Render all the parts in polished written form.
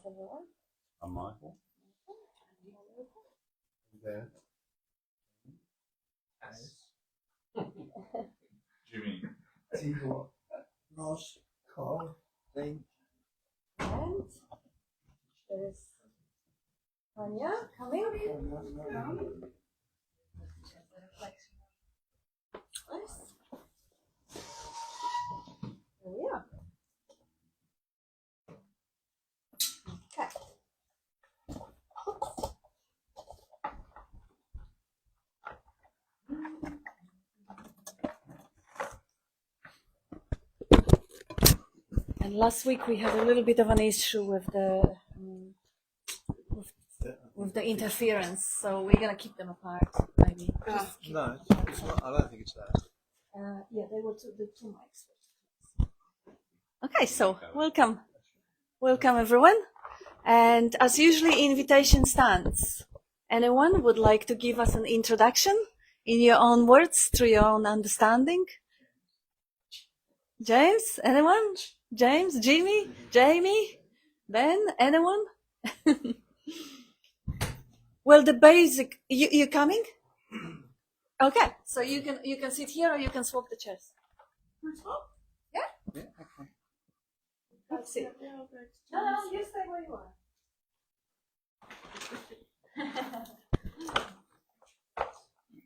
everyone. I'm Michael. There. Jimmy. Ross, Carl, Dean. And there's Tanya coming. Nice. There we are. Okay. And last week we had a little bit of an issue with the interference, so we're gonna keep them apart. Maybe. No, it's not. I don't think it's that. Yeah, they were the two mics. Okay, so welcome everyone. And as usually, invitation stands. Anyone would like to give us an introduction in your own words, through your own understanding? James? Anyone? James? Jimmy? Jamie? Ben? Anyone? Well, the basic. You coming? Okay, so you can sit here or you can swap the chairs. Yeah. Yeah, okay. Let's see. No, you stay where you are.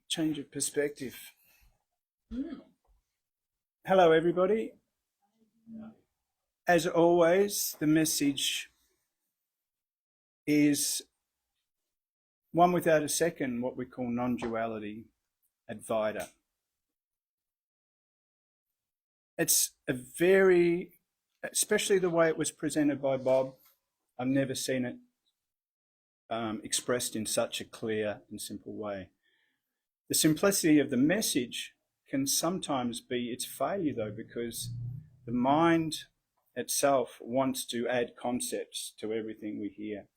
Change of perspective. Hello, everybody. As always, the message is one without a second, what we call non-duality, Advaita. It's a very, especially the way it was presented by Bob, I've never seen it expressed in such a clear and simple way. The simplicity of the message can sometimes be its failure, though, because the mind itself wants to add concepts to everything we hear.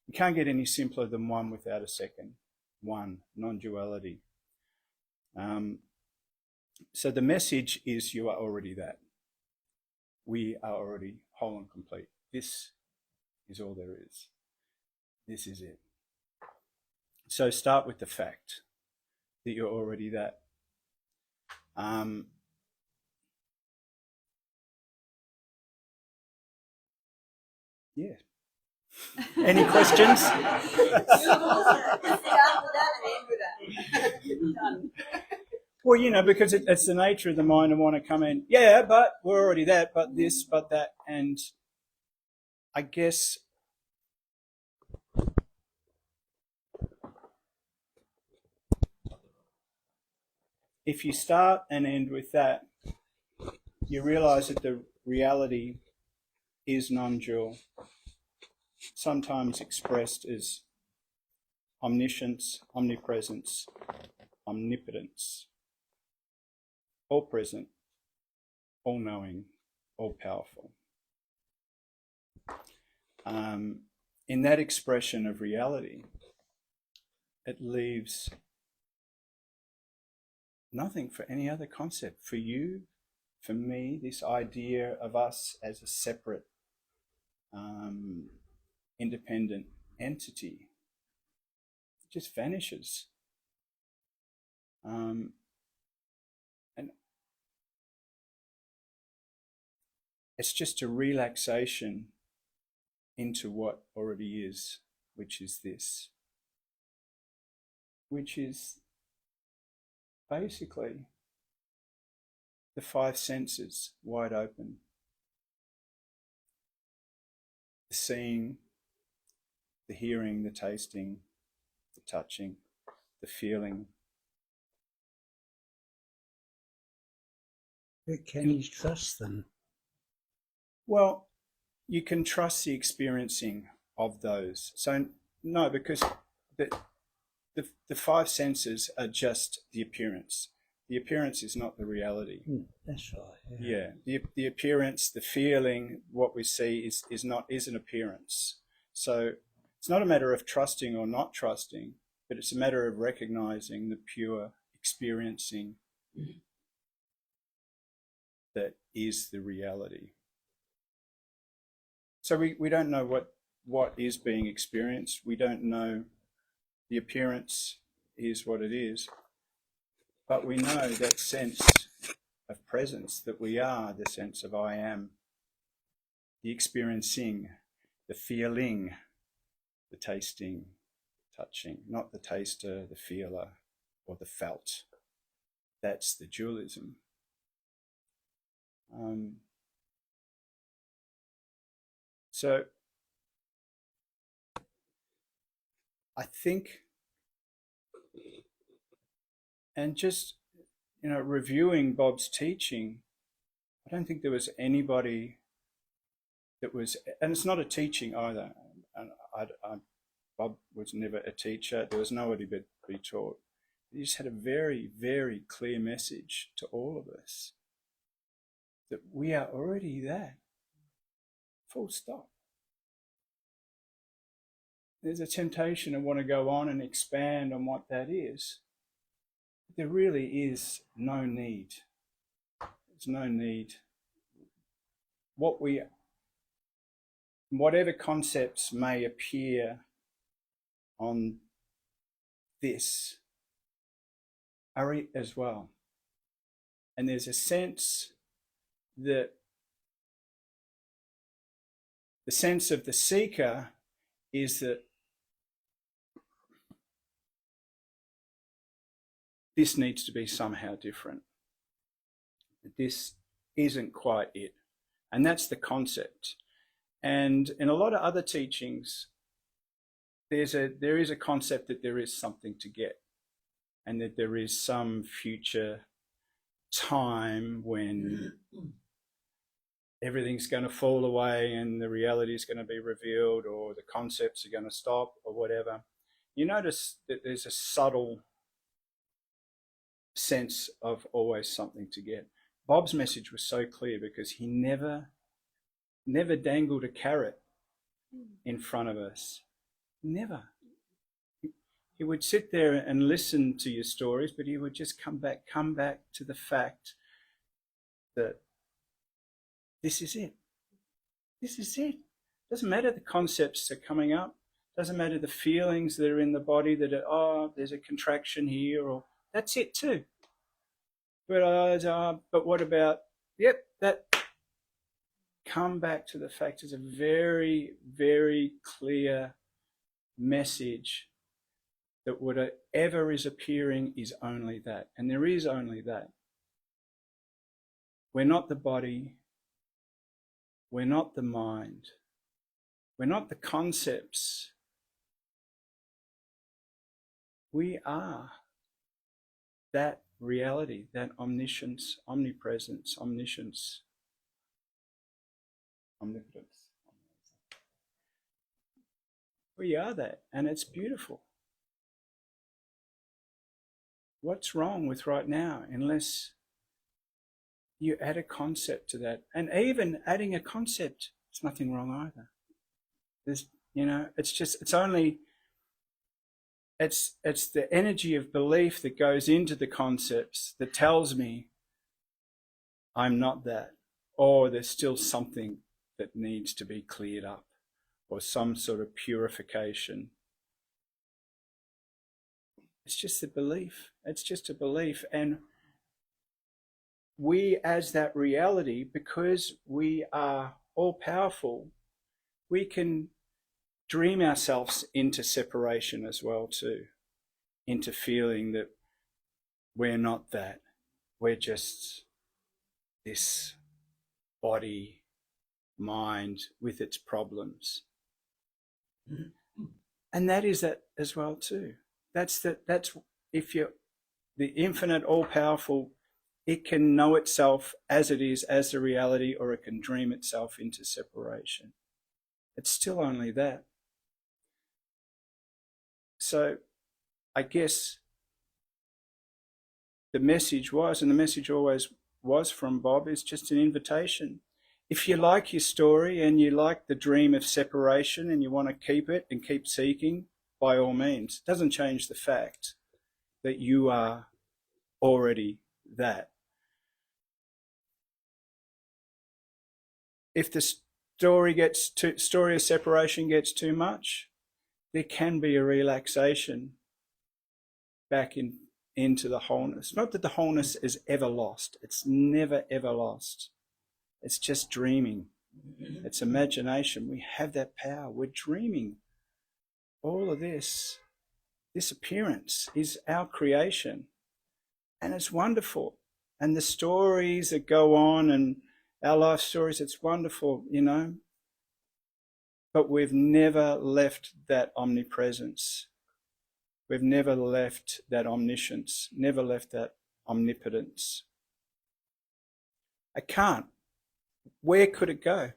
You can't get any simpler than one without a second. One, non-duality. So the message is you are already that. We are already whole and complete. This is all there is. This is it. So start with the fact that you're already that. Yeah. Any questions? Well, you know, because it's the nature of the mind to want to come in, yeah, but we're already that, but this, but that. And I guess if you start and end with that, you realize that the reality is non-dual, sometimes expressed as omniscience, omnipresence, omnipotence, all present, all knowing, all powerful. In that expression of reality, it leaves nothing for any other concept. For you, for me, this idea of us as a separate, independent entity just vanishes. And it's just a relaxation into what already is, which is this, which is basically the five senses wide open. The seeing, the hearing, the tasting, the touching, the feeling. Can you trust them? Well, you can trust the experiencing of those. So no, because the five senses are just the appearance. The appearance is not the reality. That's right. Yeah. The appearance, the feeling, what we see is an appearance. So it's not a matter of trusting or not trusting, but it's a matter of recognizing the pure experiencing that is the reality. So we don't know what what is being experienced. We don't know the appearance is what it is, but we know that sense of presence, that we are the sense of I am, the experiencing, the feeling, the tasting, touching, not the taster, the feeler, or the felt. That's the dualism. So I think, and just, reviewing Bob's teaching, I don't think there was anybody that was, and it's not a teaching either. And Bob was never a teacher. There was nobody but be taught. He just had a very, very clear message to all of us that we are already there. Full stop. There's a temptation to want to go on and expand on what that is. There really is no need. There's no need. Whatever concepts may appear on this are it as well. And there's a sense that the sense of the seeker is that this needs to be somehow different. This isn't quite it. And that's the concept. And in a lot of other teachings, there is a concept that there is something to get, and that there is some future time when everything's going to fall away and the reality is going to be revealed, or the concepts are going to stop, or whatever. You notice that there's a subtle sense of always something to get. Bob's message was so clear because he never dangled a carrot in front of us. Never. He would sit there and listen to your stories, but he would just come back to the fact that this is it. This is it. Doesn't matter the concepts that are coming up. Doesn't matter the feelings that are in the body that are, there's a contraction here, or that's it too. But what about, that. Come back to the fact it's a very, very clear message that whatever is appearing is only that. And there is only that. We're not the body. We're not the mind. We're not the concepts. We are that reality, that omniscience, omnipresence, omniscience, omnipotence. We are that, and it's beautiful. What's wrong with right now, unless you add a concept to that? And even adding a concept, there's nothing wrong either. There's, it's the energy of belief that goes into the concepts that tells me I'm not that, or there's still something that needs to be cleared up, or some sort of purification. It's just a belief. It's just a belief. And we, as that reality, because we are all powerful, we can dream ourselves into separation as well too, into feeling that we're not that. We're just this body, mind with its problems. And that is that as well too. That's if you're the infinite, all-powerful, it can know itself as it is, as the reality, or it can dream itself into separation. It's still only that. So I guess the message was, and the message always was from Bob, is just an invitation. If you like your story and you like the dream of separation and you want to keep it and keep seeking, by all means. It doesn't change the fact that you are already that. If story of separation gets too much, there can be a relaxation back into the wholeness. Not that the wholeness is ever lost. It's never, ever lost. It's just dreaming. It's imagination. We have that power. We're dreaming. All of this appearance is our creation. And it's wonderful. And the stories that go on and our life stories, it's wonderful, you know. But we've never left that omnipresence. We've never left that omniscience, never left that omnipotence. I can't. Where could it go?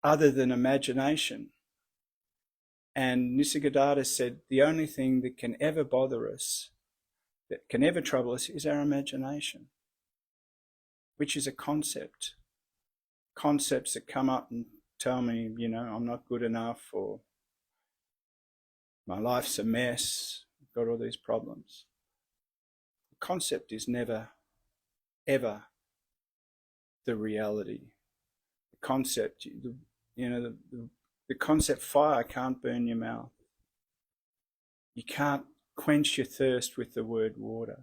Other than imagination. And Nisargadatta said the only thing that can ever bother us, that can ever trouble us, is our imagination, which is a concept. Concepts that come up and tell me, you know, I'm not good enough, or my life's a mess, I've got all these problems. The concept is never, ever the reality. The concept, the concept fire can't burn your mouth. You can't quench your thirst with the word water.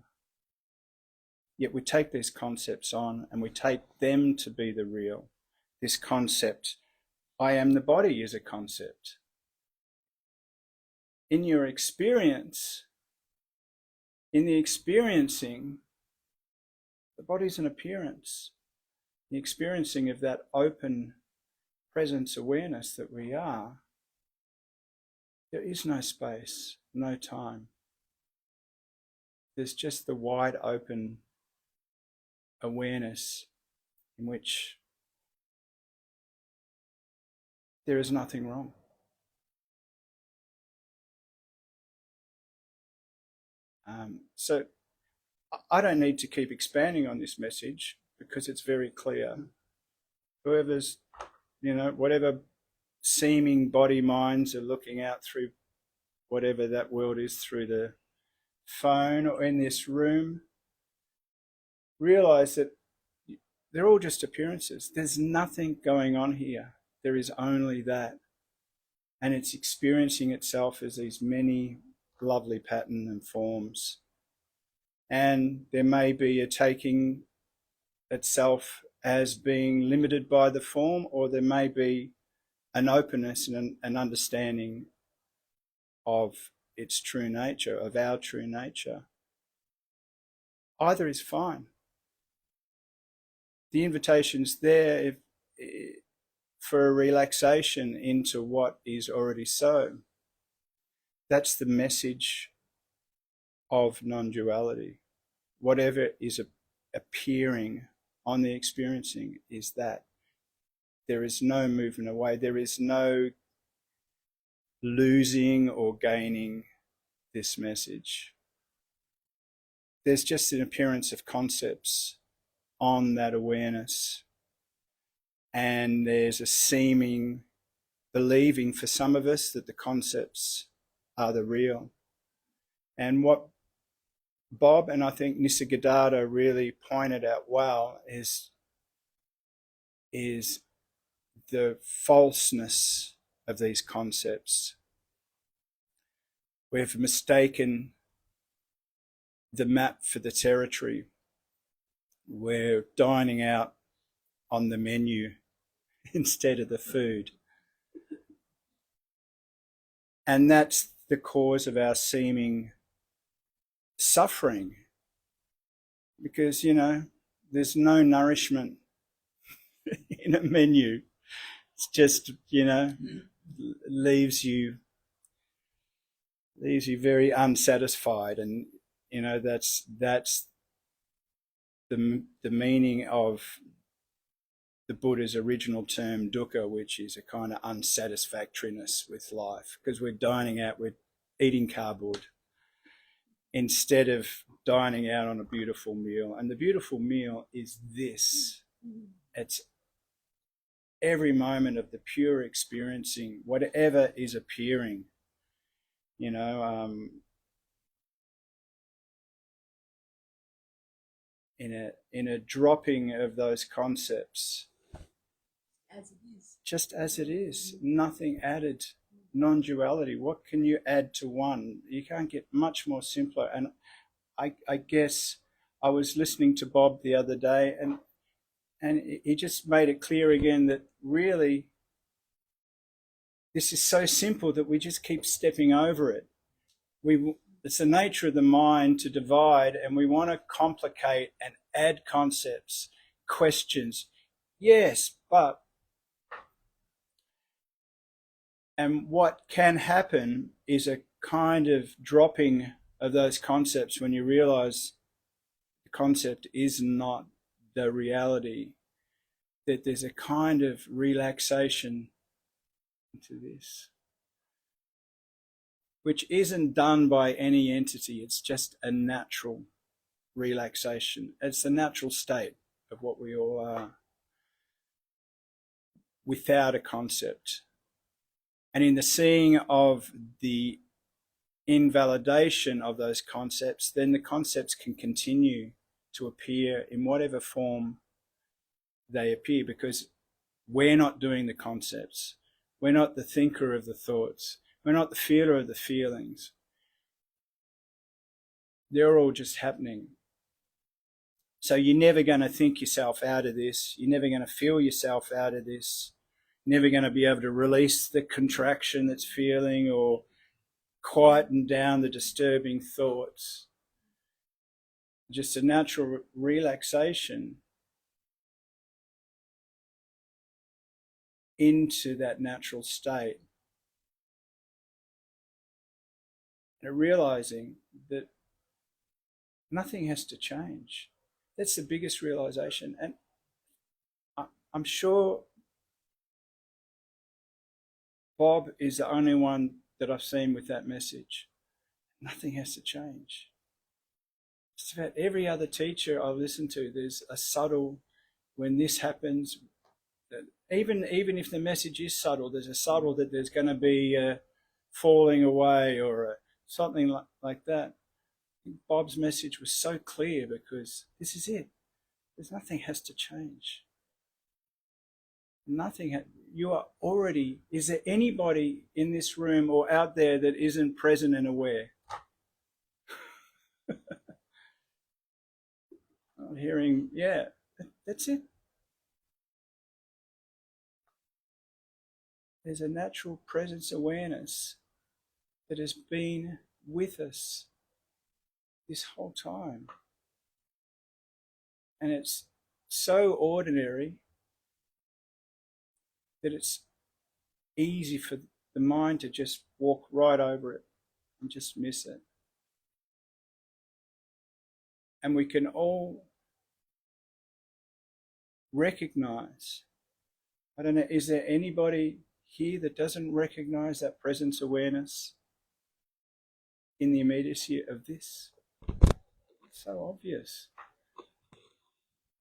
Yet we take these concepts on and we take them to be the real. This concept, I am the body, is a concept. In your experience, in the experiencing, the body's an appearance. The experiencing of that open presence awareness that we are, there is no space, no time. There's just the wide open awareness in which there is nothing wrong. So I don't need to keep expanding on this message because it's very clear. Whoever's, whatever seeming body minds are looking out through whatever that world is, through the phone or in this room, realize that they're all just appearances. There's nothing going on here. There is only that. And it's experiencing itself as these many lovely patterns and forms. And there may be a taking itself as being limited by the form, or there may be an openness and an understanding of its true nature, of our true nature. Either is fine. The invitation's there for a relaxation into what is already so. That's the message of non-duality. Whatever is appearing on the experiencing is that. There is no movement away. There is no losing or gaining this message. There's just an appearance of concepts on that awareness. And there's a seeming believing for some of us that the concepts are the real. And what Bob and I think Nisargadatta really pointed out well is the falseness of these concepts. We've mistaken the map for the territory. We're dining out on the menu instead of the food. And that's the cause of our seeming suffering. Because, there's no nourishment in a menu. It's just, leaves you very unsatisfied. And, that's the meaning of the Buddha's original term dukkha, which is a kind of unsatisfactoriness with life, because we're dining out, we're eating cardboard instead of dining out on a beautiful meal. And the beautiful meal is this. It's every moment of the pure experiencing, whatever is appearing, in a dropping of those concepts. as it is. Just as it is, nothing added. Non-duality. What can you add to one? You can't get much more simpler. And I guess I was listening to Bob the other day, and he just made it clear again that really this is so simple that we just keep stepping over it. It's the nature of the mind to divide, and we want to complicate and add concepts, questions. Yes, but. And what can happen is a kind of dropping of those concepts when you realize the concept is not the reality, that there's a kind of relaxation into this, which isn't done by any entity. It's just a natural relaxation. It's the natural state of what we all are without a concept. And in the seeing of the invalidation of those concepts, then the concepts can continue to appear in whatever form they appear, because we're not doing the concepts. We're not the thinker of the thoughts. We're not the feeler of the feelings. They're all just happening. So you're never going to think yourself out of this. You're never going to feel yourself out of this. Never going to be able to release the contraction that's feeling or quieten down the disturbing thoughts. Just a natural relaxation into that natural state. And realizing that nothing has to change. That's the biggest realization. And I'm sure Bob is the only one that I've seen with that message. Nothing has to change. Just about every other teacher I've listened to, there's a subtle, when this happens, even if the message is subtle, there's a subtle that there's going to be a falling away or something like that. Bob's message was so clear because this is it. There's nothing has to change. Nothing. You are already. Is there anybody in this room or out there that isn't present and aware? I'm hearing, yeah, that's it. There's a natural presence awareness that has been with us this whole time. And it's so ordinary that it's easy for the mind to just walk right over it and just miss it. And we can all recognize, I don't know, is there anybody here that doesn't recognize that presence awareness in the immediacy of this? It's so obvious.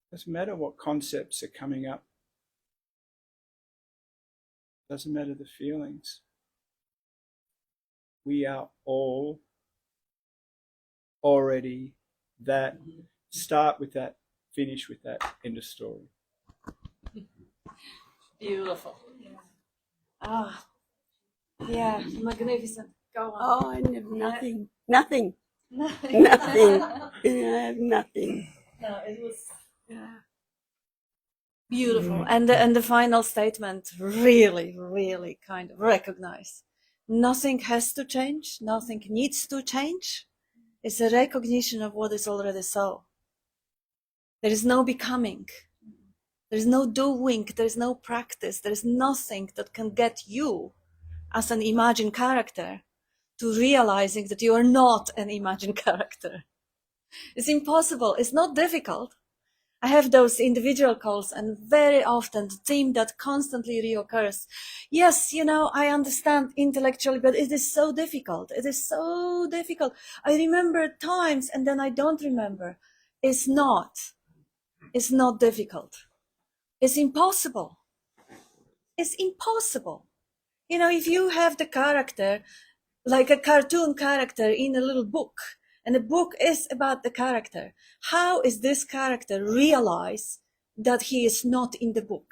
Doesn't matter what concepts are coming up. Doesn't matter the feelings. We are all already that. Start with that, finish with that, end of story. Beautiful. Ah, yeah, magnificent. Go on. Oh, I have nothing. Nothing. Nothing. Nothing. I have nothing. No, it was Yeah. beautiful. And the final statement really kind of recognize. Nothing has to change. Nothing needs to change. It's a recognition of what is already so. There is no becoming. There is no doing. There is no practice. There is nothing that can get you as an imagined character to realizing that you are not an imagined character. It's impossible. It's not difficult. I have those individual calls, and very often the theme that constantly reoccurs. Yes, I understand intellectually, but it is so difficult. It is so difficult. I remember times and then I don't remember. It's not difficult. It's impossible. It's impossible. If you have the character, like a cartoon character in a little book, and the book is about the character, how is this character realize that he is not in the book?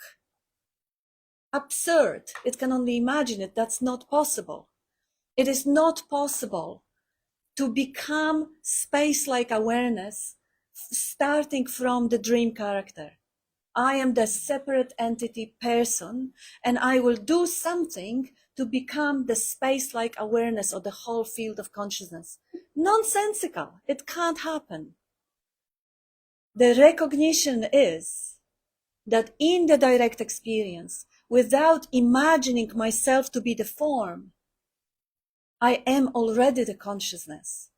absurd. It can only imagine it. That's not possible. It is not possible to become space-like awareness starting from the dream character. I am the separate entity person, and I will do something to become the space-like awareness of the whole field of consciousness. Nonsensical. It can't happen. The recognition is that in the direct experience, without imagining myself to be the form, I am already the consciousness.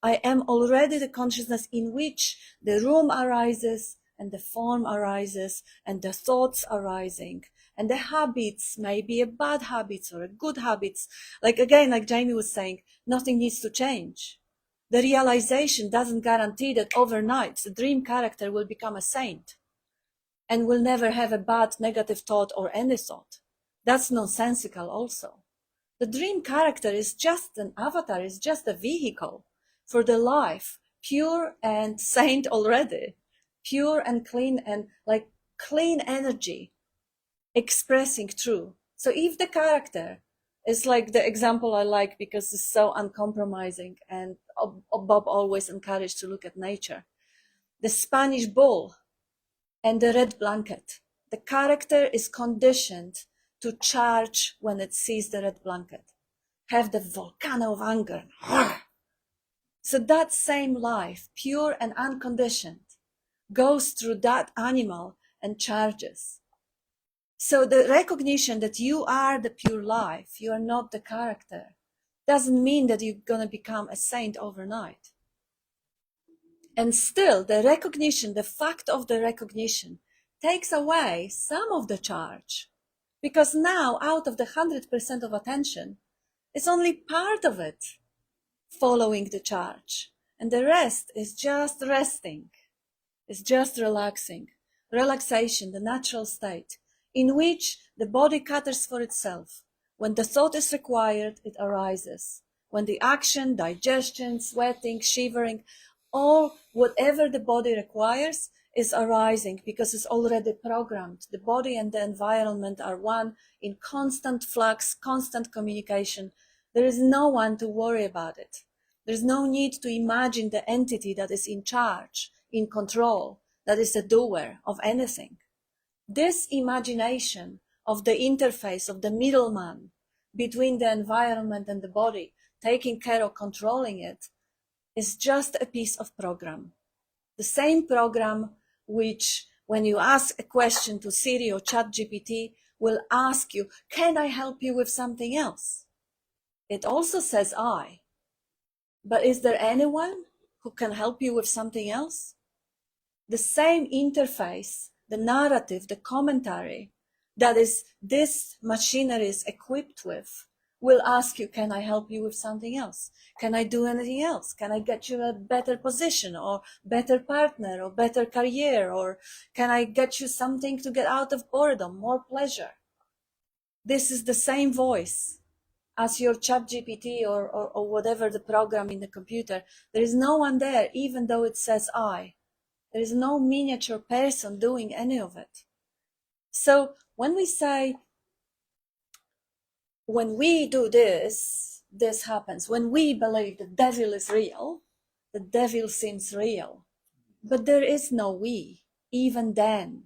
I am already the consciousness in which the room arises and the form arises and the thoughts arising and the habits, maybe a bad habits or a good habits. Like again, like Jamie was saying, nothing needs to change. The realization doesn't guarantee that overnight the dream character will become a saint and will never have a bad negative thought or any thought. That's nonsensical also. The dream character is just an avatar, is just a vehicle for the life, pure and saint already, pure and clean and like clean energy expressing true. So if the character is like the example I like because it's so uncompromising and Bob always encouraged to look at nature, the Spanish bull and the red blanket. The character is conditioned to charge when it sees the red blanket, have the volcano of anger. So that same life, pure and unconditioned, goes through that animal and charges. So the recognition that you are the pure life, you are not the character, doesn't mean that you're going to become a saint overnight. And still, the recognition, the fact of the recognition, takes away some of the charge. Because now, out of the 100% of attention, it's only part of it following the charge. And the rest is just resting. It's just relaxing. Relaxation, the natural state, in which the body caters for itself. When the thought is required, it arises. When the action, digestion, sweating, shivering, all whatever the body requires is arising because it's already programmed. The body and the environment are one in constant flux, constant communication. There is no one to worry about it. There's no need to imagine the entity that is in charge, in control, that is a doer of anything. This imagination of the interface of the middleman between the environment and the body, taking care of controlling it, is just a piece of program. The same program which, when you ask a question to Siri or ChatGPT, will ask you, can I help you with something else? It also says I. But is there anyone who can help you with something else? The same interface, the narrative, the commentary that is this machinery is equipped with will ask you, can I help you with something else? Can I do anything else? Can I get you a better position or better partner or better career? Or can I get you something to get out of boredom, more pleasure? This is the same voice as your ChatGPT or whatever the program in the computer. There is no one there, even though it says I. There is no miniature person doing any of it. So when we say, when we do this, this happens. When we believe the devil is real, the devil seems real. But there is no we, even then.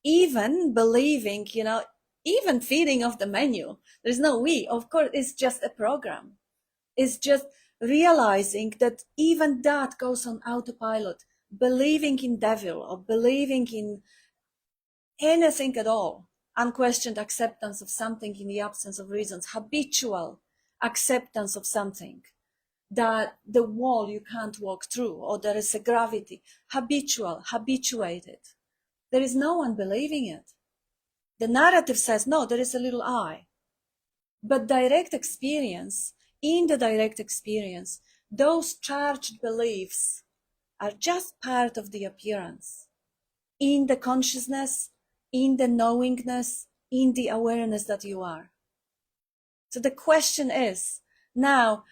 Even believing, even feeding off the menu, there's no we. Of course, it's just a program. It's just realizing that even that goes on autopilot. Believing in devil or believing in anything at all, unquestioned acceptance of something in the absence of reasons, habitual acceptance of something, that the wall you can't walk through, or there is a gravity, habituated. There is no one believing it. The narrative says, no, there is a little I. But direct experience, in the direct experience, those charged beliefs are just part of the appearance. In the consciousness, in the knowingness, in the awareness that you are. So the question is, now,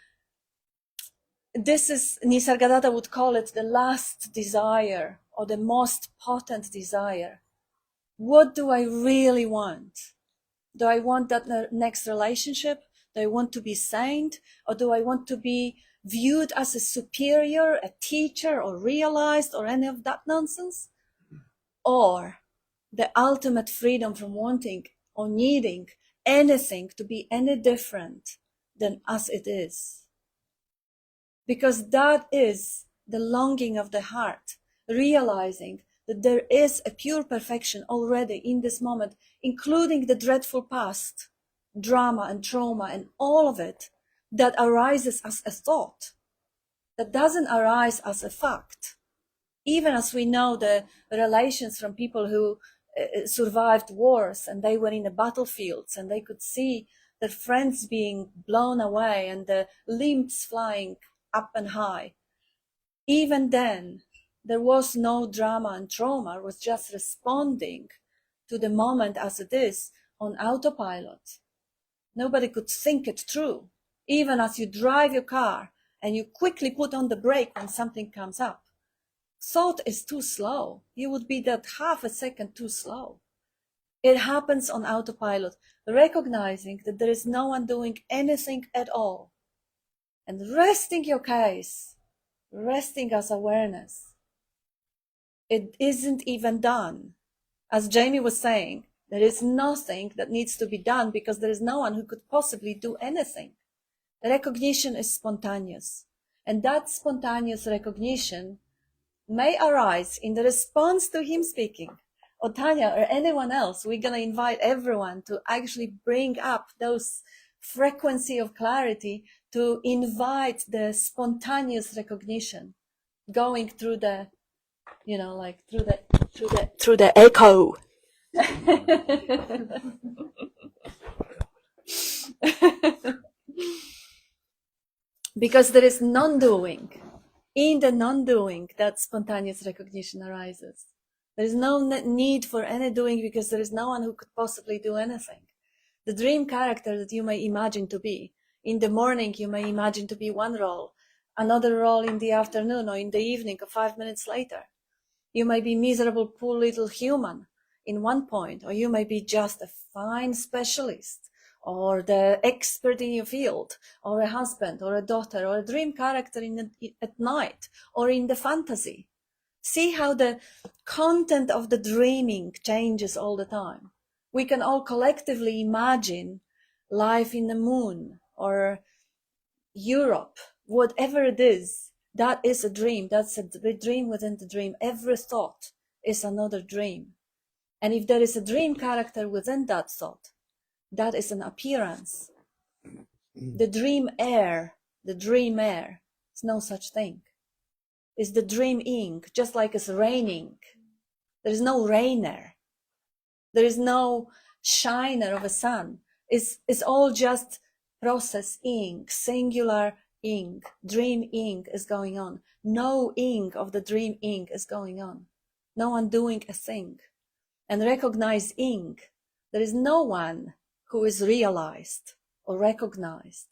this is, Nisargadatta would call it the last desire or the most potent desire. What do I really want? Do I want that next relationship? Do I want to be saint? Or do I want to be viewed as a superior, a teacher, or realized, or any of that nonsense? Or the ultimate freedom from wanting or needing anything to be any different than as it is? Because that is the longing of the heart, realizing that there is a pure perfection already in this moment, including the dreadful past, drama and trauma and all of it that arises as a thought, that doesn't arise as a fact. Even as we know the relations from people who survived wars and they were in the battlefields and they could see their friends being blown away and the limbs flying up and high. Even then, there was no drama and trauma. It was just responding to the moment as it is on autopilot. Nobody could think it through. Even as you drive your car and you quickly put on the brake when something comes up, thought is too slow. You would be that half a second too slow. It happens on autopilot, recognizing that there is no one doing anything at all. And resting your case, resting as awareness. It isn't even done. As Jamie was saying, there is nothing that needs to be done because there is no one who could possibly do anything. The recognition is spontaneous. And that spontaneous recognition may arise in the response to him speaking, or Tanya, or anyone else. We're going to invite everyone to actually bring up those frequency of clarity, to invite the spontaneous recognition going through the, like through the echo. Because there is non-doing. In the non-doing, that spontaneous recognition arises. There is no need for any doing because there is no one who could possibly do anything. The dream character that you may imagine to be. In the morning, you may imagine to be one role, another role in the afternoon or in the evening or 5 minutes later. You may be miserable, poor little human in one point, or you may be just a fine specialist, or the expert in your field, or a husband, or a daughter, or a dream character at night, or in the fantasy. See how the content of the dreaming changes all the time. We can all collectively imagine life in the moon, or Europe, whatever it is. That is a dream. That's a dream within the dream. Every thought is another dream. And if there is a dream character within that thought, that is an appearance. The dream air, is no such thing. It's the dream ink, just like it's raining. There is no rainer. There is no shiner of a sun. It's all just process ink, singular ink, dream ink is going on. No ink of the dream ink is going on. No one doing a thing. And recognize ink. There is no one who is realized or recognized.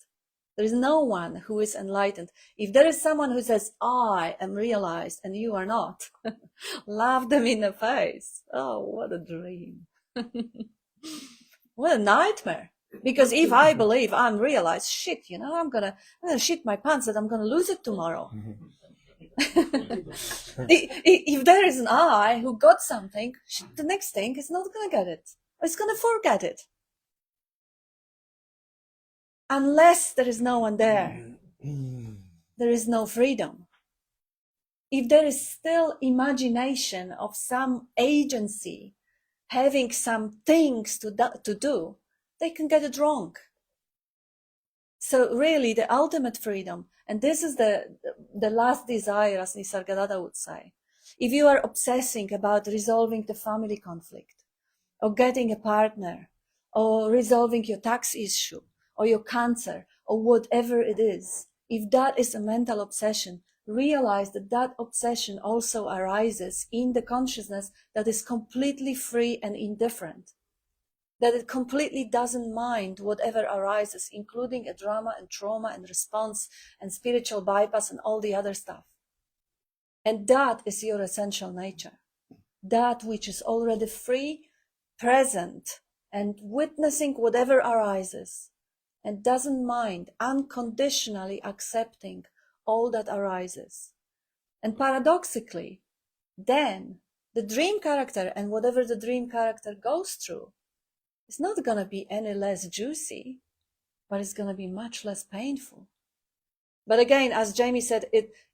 There is no one who is enlightened. If there is someone who says, I am realized and you are not, laugh them in the face. Oh, what a dream. What a nightmare. Because if I believe I'm realized, shit, I'm gonna shit my pants that I'm gonna lose it tomorrow. If there is an I who got something, the next thing is not gonna get it. It's gonna forget it. Unless there is no one there, there is no freedom. If there is still imagination of some agency having some things to do, they can get it wrong. So really the ultimate freedom, and this is the last desire, as Nisargadatta would say. If you are obsessing about resolving the family conflict, or getting a partner, or resolving your tax issue, or your cancer, or whatever it is, if that is a mental obsession, realize that that obsession also arises in the consciousness that is completely free and indifferent. That it completely doesn't mind whatever arises, including a drama and trauma and response and spiritual bypass and all the other stuff. And that is your essential nature. That which is already free, present, and witnessing whatever arises, and doesn't mind unconditionally accepting all that arises. And paradoxically, then the dream character and whatever the dream character goes through is not going to be any less juicy, but it's going to be much less painful. But again, as Jamie said,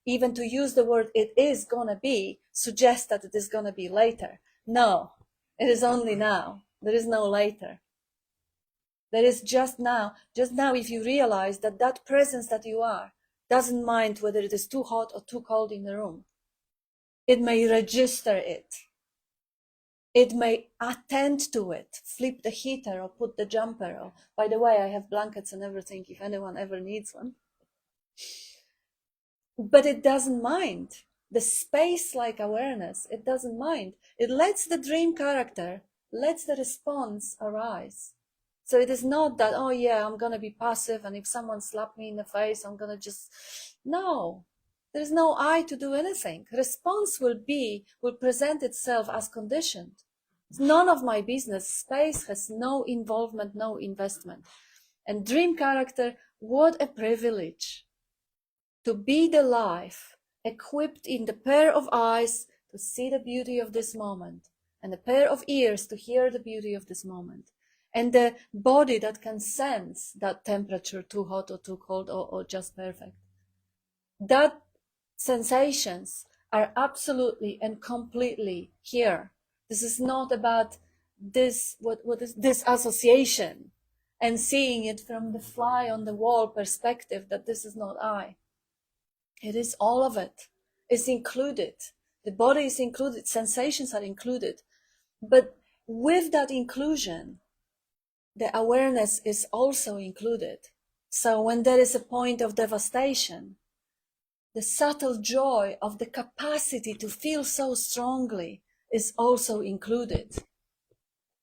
even to use the word "it is going to be" suggests that it is going to be later. No, it is only now. There is no later. There is just now. Just now, if you realize that that presence that you are doesn't mind whether it is too hot or too cold in the room. It may register it. It may attend to it, flip the heater or put the jumper. Or, by the way, I have blankets and everything if anyone ever needs one. But it doesn't mind. The space-like awareness, it doesn't mind. It lets the dream character, lets the response arise. So it is not that, oh yeah, I'm going to be passive, and if someone slapped me in the face, I'm going to just... No, there is no I to do anything. Response will present itself as conditioned. It's none of my business. Space has no involvement, no investment. And dream character, what a privilege to be the life equipped in the pair of eyes to see the beauty of this moment, and a pair of ears to hear the beauty of this moment, and the body that can sense that temperature, too hot or too cold or just perfect. That sensations are absolutely and completely here. This is not about this, what is this association and seeing it from the fly on the wall perspective that this is not I. It is all of it. It's included. The body is included. Sensations are included. But with that inclusion, the awareness is also included. So when there is a point of devastation, the subtle joy of the capacity to feel so strongly is also included.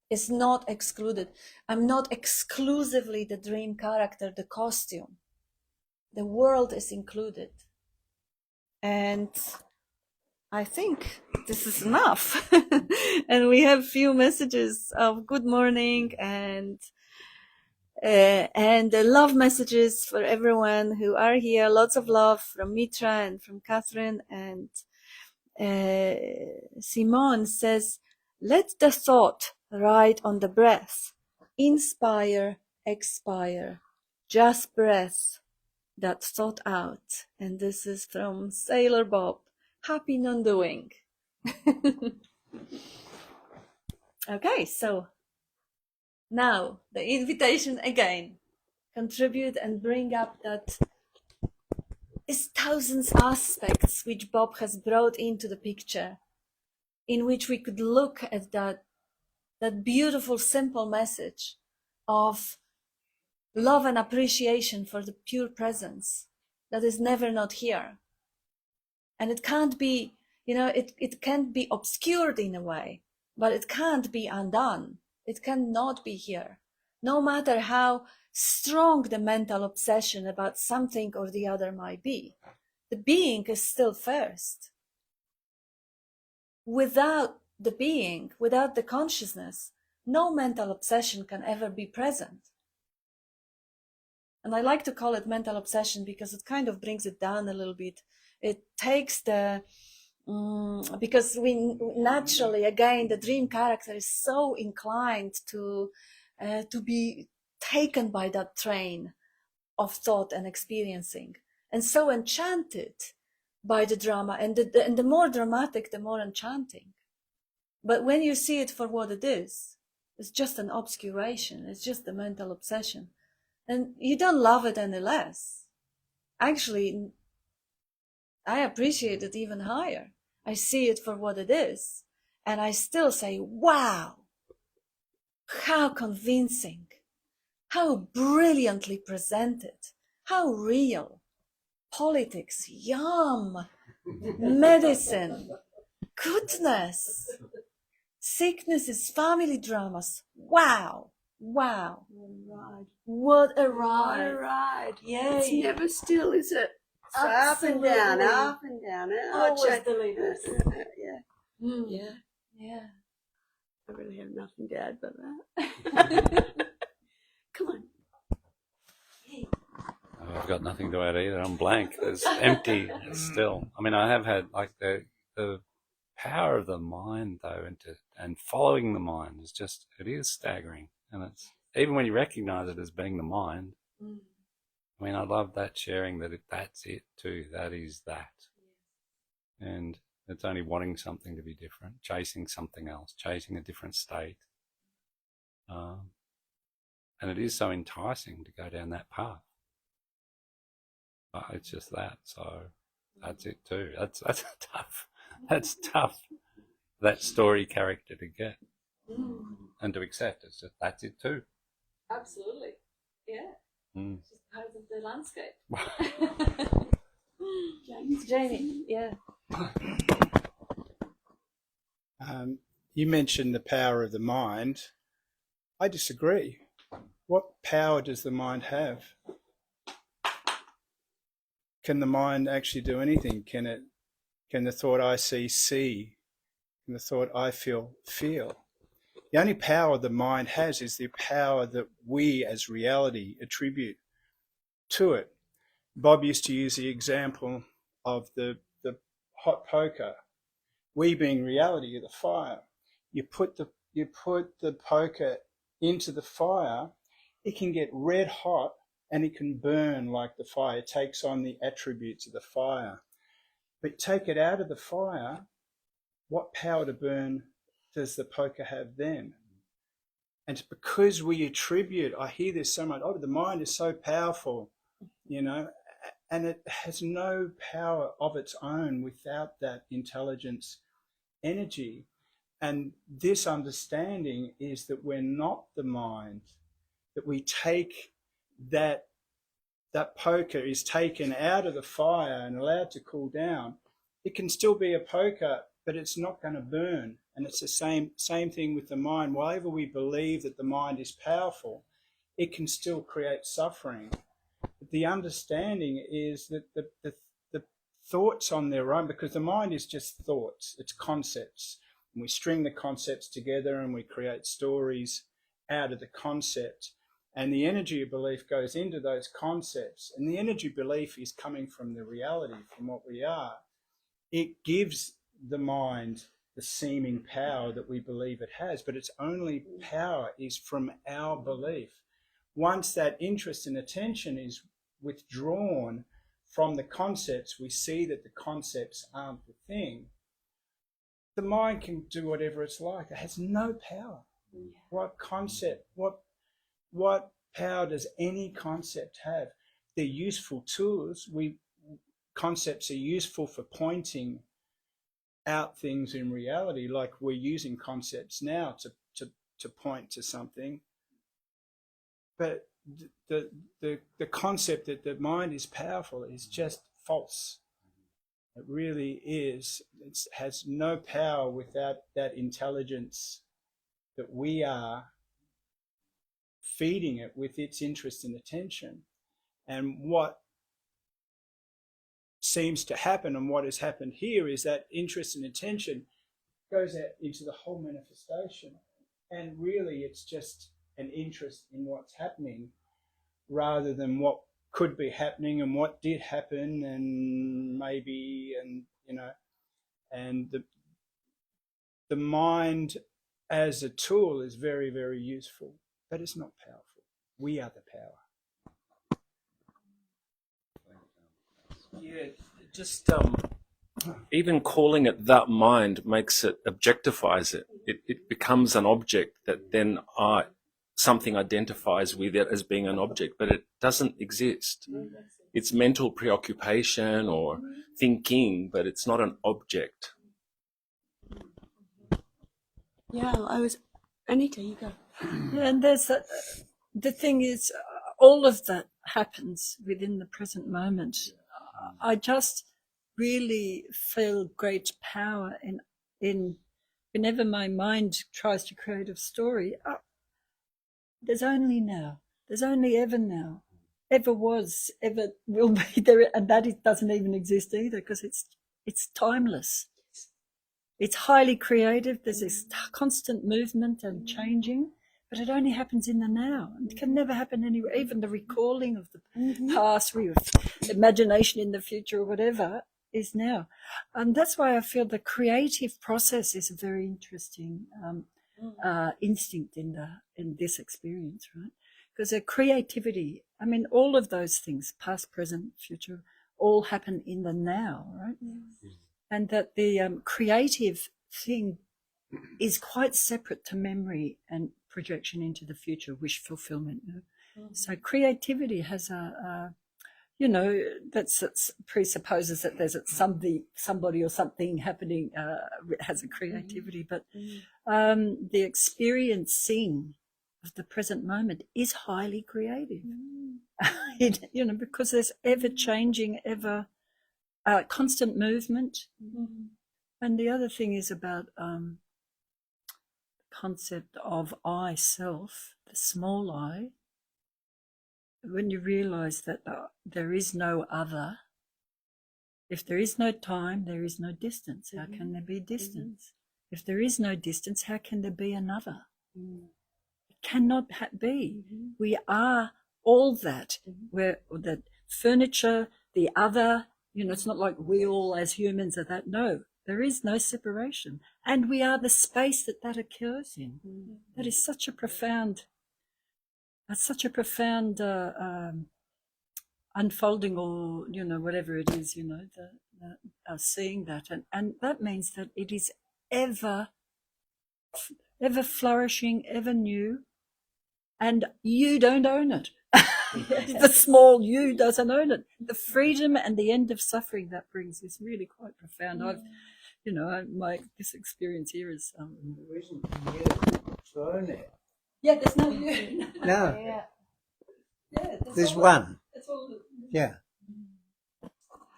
It's not excluded. I'm not exclusively the dream character, the costume. The world is included. And I think this is enough. And we have few messages of good morning and love messages for everyone who are here. Lots of love from Mitra and from Catherine. And Simone says, let the thought ride on the breath. Inspire, expire. Just breath that thought out. And this is from Sailor Bob. Happy non-doing. Okay, so now the invitation again. Contribute and bring up that is thousands aspects which Bob has brought into the picture, in which we could look at that beautiful, simple message of love and appreciation for the pure presence that is never not here. And it can't be, it can't be obscured in a way, but it can't be undone. It cannot be here. No matter how strong the mental obsession about something or the other might be, the being is still first. Without the being, without the consciousness, no mental obsession can ever be present. And I like to call it mental obsession because it kind of brings it down a little bit. It takes because we naturally, again, the dream character is so inclined to be taken by that train of thought and experiencing, and so enchanted by the drama, and the more dramatic, the more enchanting. But when you see it for what it is, it's just an obscuration. It's just a mental obsession. And you don't love it any less. Actually, I appreciate it even higher. I see it for what it is. And I still say, wow, how convincing, how brilliantly presented, how real. Politics, yum. Medicine, goodness. Sicknesses, family dramas, wow. Wow. What a ride. What a ride. Yay. It's never still, is it? It's up and down, up and down. Always delete. Yeah. Mm. Yeah. Yeah. I really have nothing to add but that. Come on. Oh, I've got nothing to add either. I'm blank. It's empty. It's still. I mean, I have had like the power of the mind though, and following the mind is just, it is staggering. And it's, even when you recognize it as being the mind, I mean, I love that sharing that that's it too. That is that. And it's only wanting something to be different, chasing something else, chasing a different state. And it is so enticing to go down that path. But it's just that. So that's it too. That's tough. That's tough. That story character to get and to accept. It's just, that's it too. Absolutely. Yeah. It's just part of the landscape. Jamie, yeah. You mentioned the power of the mind. I disagree. What power does the mind have? Can the mind actually do anything? Can the thought I see? Can the thought I feel? The only power the mind has is the power that we as reality attribute to it. Bob used to use the example of the hot poker. We being reality of the fire. You put the poker into the fire, it can get red hot and it can burn like the fire. It takes on the attributes of the fire. But take it out of the fire, what power to burn does the poker have then? And it's because we attribute, I hear this so much, oh, the mind is so powerful, you know, and it has no power of its own without that intelligence energy. And this understanding is that we're not the mind, that we take that poker is taken out of the fire and allowed to cool down. It can still be a poker, but it's not going to burn. And it's the same thing with the mind. Whenever we believe that the mind is powerful, it can still create suffering. But the understanding is that the thoughts on their own, because the mind is just thoughts, it's concepts. And we string the concepts together and we create stories out of the concept. And the energy of belief goes into those concepts. And the energy of belief is coming from the reality, from what we are. It gives the mind the seeming power that we believe it has, but its only power is from our belief. Once that interest and attention is withdrawn from the concepts, we see that the concepts aren't the thing. The mind can do whatever it's like. It has no power. What concept, what power does any concept have? They're useful tools. Concepts are useful for pointing out things in reality, like we're using concepts now to point to something. But the concept that the mind is powerful is just false. It really is. It has no power without that intelligence that we are feeding it with its interest and attention. And what seems to happen, and what has happened here, is that interest and attention goes out into the whole manifestation. And really it's just an interest in what's happening rather than what could be happening and what did happen and maybe, and you know, and the mind as a tool is very, very useful, but it's not powerful. We are the power. Yeah, just even calling it that mind makes it, objectifies it. It becomes an object that then something identifies with it as being an object, but it doesn't exist. It's mental preoccupation or thinking, but it's not an object. Yeah, Anita, you go. Yeah, and there's that. The thing is, all of that happens within the present moment. I just really feel great power in whenever my mind tries to create a story. There's only now. There's only ever now. Ever was, ever will be there, and that doesn't even exist either because it's timeless. It's highly creative. There's this constant movement and changing, but it only happens in the now. It can never happen anywhere. Even the recalling of the past, imagination in the future or whatever is now. And that's why I feel the creative process is a very interesting instinct in this experience, right? Because the creativity, I mean, all of those things, past, present, future, all happen in the now, right? Yes. And that the creative thing is quite separate to memory and projection into the future, wish fulfillment. You know? So creativity has that presupposes that there's somebody or something happening has a creativity, but the experiencing of the present moment is highly creative. Because there's ever changing, ever constant movement. And the other thing is about concept of I, self, the small I. When you realize that there is no other, if there is no time, there is no distance. How can there be distance? If there is no distance, how can there be another? It cannot be. We are all that. We're the furniture, the other. It's not like we all as humans are that. No, there is no separation. And we are the space that occurs in. That is such a profound unfolding, or whatever it is, seeing that, and that means that it is ever flourishing, ever new, and you don't own it. The small you doesn't own it. The freedom and the end of suffering that brings is really quite profound. This experience here is there isn't you to own it. Yeah, there's no you. No. Yeah, There's one. That's all. Yeah.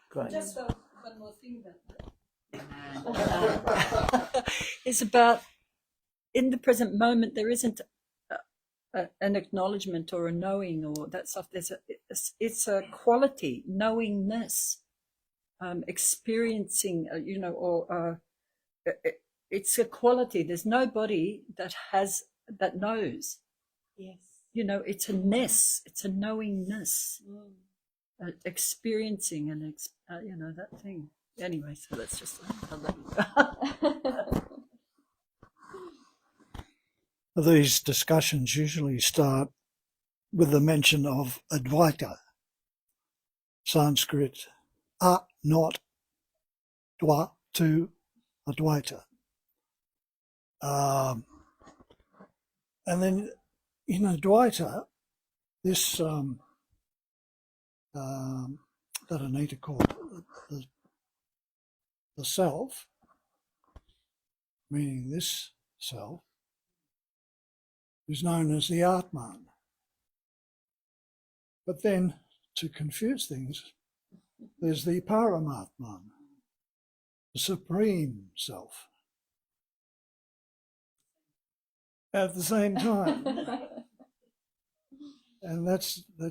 Great. Just one more thing that is about in the present moment. There isn't an acknowledgement or a knowing or that stuff. It's a quality, knowingness, experiencing. It's a quality. There's nobody that knows. Yes. It's a ness. It's a knowingness. Experiencing and that thing. Anyway, so that's just These discussions usually start with the mention of Advaita, Sanskrit, not dwa, to Advaita. And then in Advaita, this that Anita called the self, meaning this self, is known as the Atman. But then, to confuse things, there's the Paramatman, the Supreme Self. At the same time. And that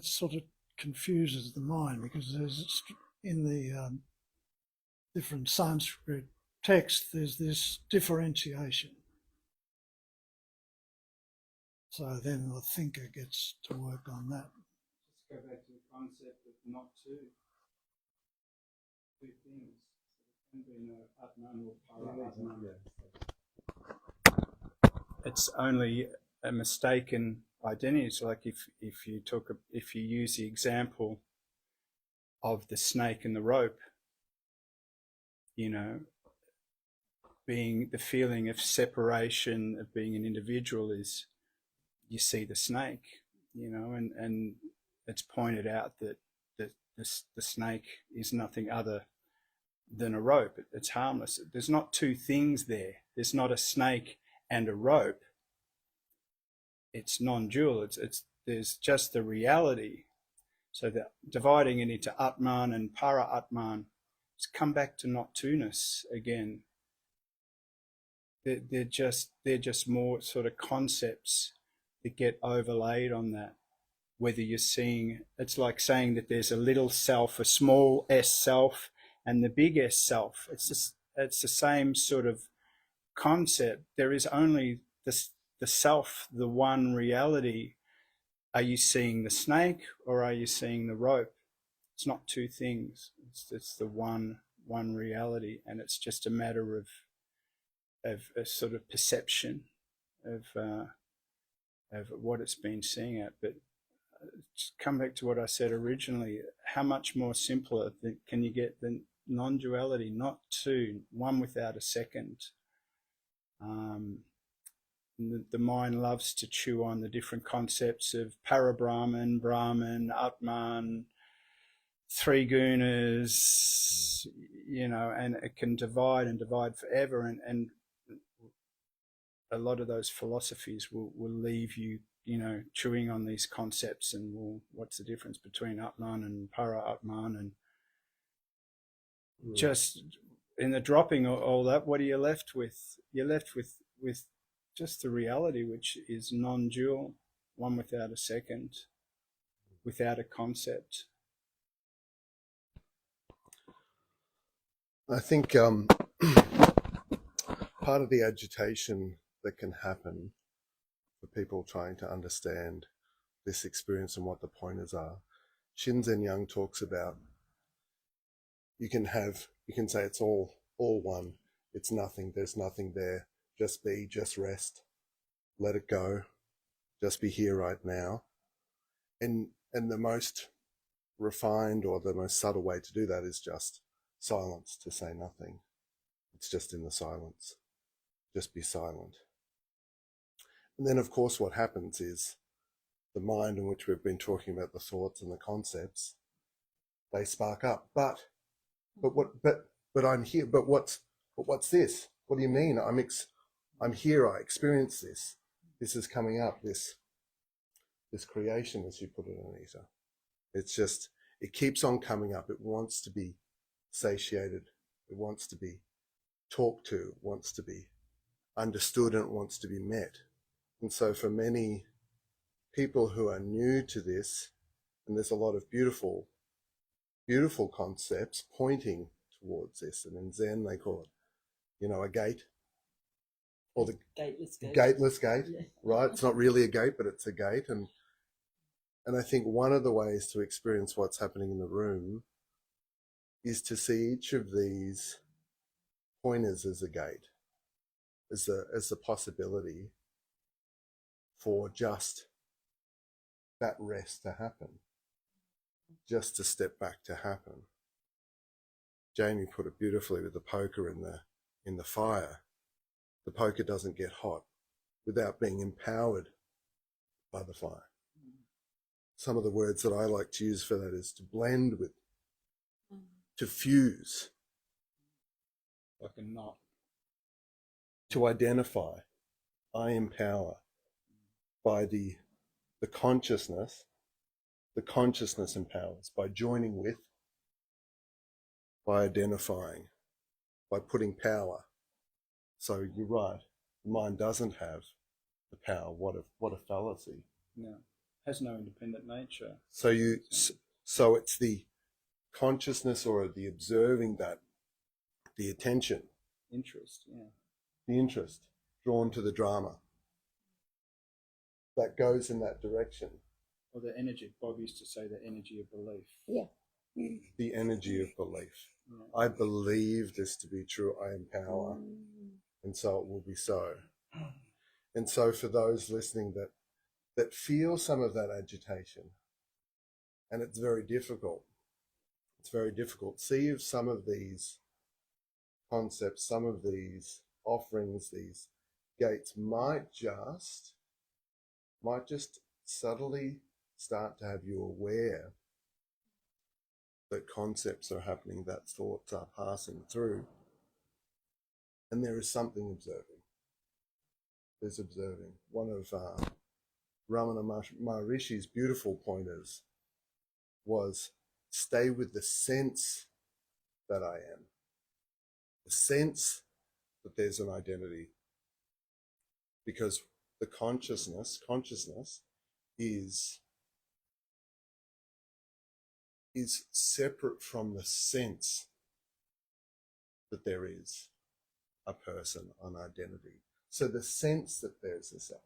sort of confuses the mind, because there's in the different Sanskrit texts, there's this differentiation. So then the thinker gets to work on that. Let's go back to the concept of not two things. There can be no Atman or Paramatman. It's only a mistaken identity. It's like if you use the example of the snake and the rope, being the feeling of separation, of being an individual, is you see the snake, and it's pointed out that the snake is nothing other than a rope. It's harmless. There's not two things there. There's not a snake and a rope. It's non-dual. There's just the reality. So that dividing it into Atman and Para-Atman, it's come back to not two-ness again. They're just more sort of concepts that get overlaid on that. Whether you're seeing, it's like saying that there's a little self, a small s self, and the big s self. It's the same sort of concept, there is only the self, the one reality. Are you seeing the snake or are you seeing the rope? It's not two things. It's the one reality, and it's just a matter of a sort of perception of what it's been seeing at. But just come back to what I said originally. How much more simpler can you get than non-duality? Not two, one without a second. The mind loves to chew on the different concepts of Parabrahman, Brahman, Atman, three gunas, and it can divide and divide forever. And a lot of those philosophies will leave you, chewing on these concepts and, what's the difference between Atman and Para-Atman? And just in the dropping of all that, what are you left with? You're left with just the reality, which is non-dual, one without a second, without a concept. I think part of the agitation that can happen for people trying to understand this experience and what the pointers are, Shinzen Young talks about, you can say it's all one, it's nothing, there's nothing there, just be, just rest, let it go, just be here right now. And the most refined or the most subtle way to do that is just silence, to say nothing. It's just in the silence. Just be silent. And then, of course, what happens is the mind in which we've been talking about, the thoughts and the concepts, they spark up. But I'm here. But what's this? What do you mean? I'm here. I experience this. This is coming up. This creation, as you put it, Anita. It's just, it keeps on coming up. It wants to be satiated. It wants to be talked to. It wants to be understood, and it wants to be met. And so for many people who are new to this, and there's a lot of beautiful concepts pointing towards this, and in Zen they call it, a gate, or the gateless gate, yeah. Right? It's not really a gate, but it's a gate. And I think one of the ways to experience what's happening in the room is to see each of these pointers as a gate, as the possibility for just that rest to happen, just to step back to happen. Jamie put it beautifully with the poker in the fire. The poker doesn't get hot without being empowered by the fire. Some of the words that I like to use for that is to blend with, to fuse, like a knot, to identify. I empower by the consciousness. The consciousness empowers by joining with, by identifying, by putting power. So you're right. The mind doesn't have the power. What a fallacy. No, has no independent nature. So it's the consciousness or the observing that, the attention, interest, yeah, the interest drawn to the drama that goes in that direction. Or the energy. Bob used to say the energy of belief. Yeah. The energy of belief. Yeah. I believe this to be true. I empower. And so it will be so. And so for those listening that feel some of that agitation, and it's very difficult. It's very difficult. See if some of these concepts, some of these offerings, these gates might just subtly start to have you aware that concepts are happening, that thoughts are passing through, and there is something observing. There's observing. One of Ramana Maharishi's beautiful pointers was stay with the sense that I am. The sense that there's an identity. Because the consciousness is separate from the sense that there is. a person, an identity. So the sense that there's a self,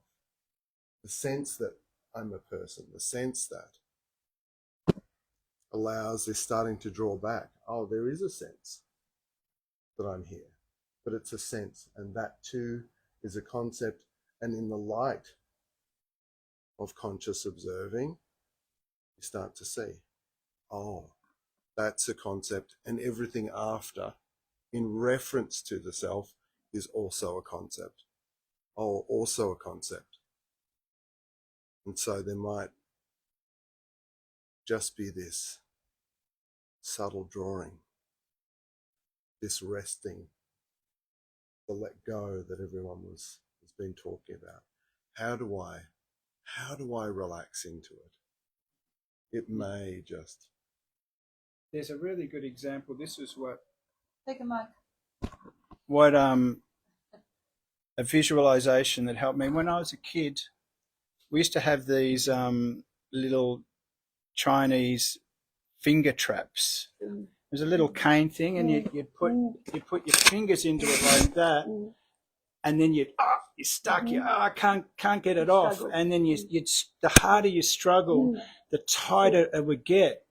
the sense that I'm a person, the sense that allows this starting to draw back. Oh, there is a sense that I'm here, but it's a sense, and that too is a concept. And in the light of conscious observing, you start to see, oh, that's a concept, and everything after, in reference to the self, is also a concept. Oh, also a concept. And so there might just be this subtle drawing, this resting, the let go that everyone has been talking about. How do I relax into it? It may just. There's a really good example. This is what Take a mic. A visualization that helped me when I was a kid. We used to have these little Chinese finger traps. It was a little cane thing, and you'd put your fingers into it like that, and then you're stuck. I can't get it off, and then you'd the harder you struggle, the tighter it would get.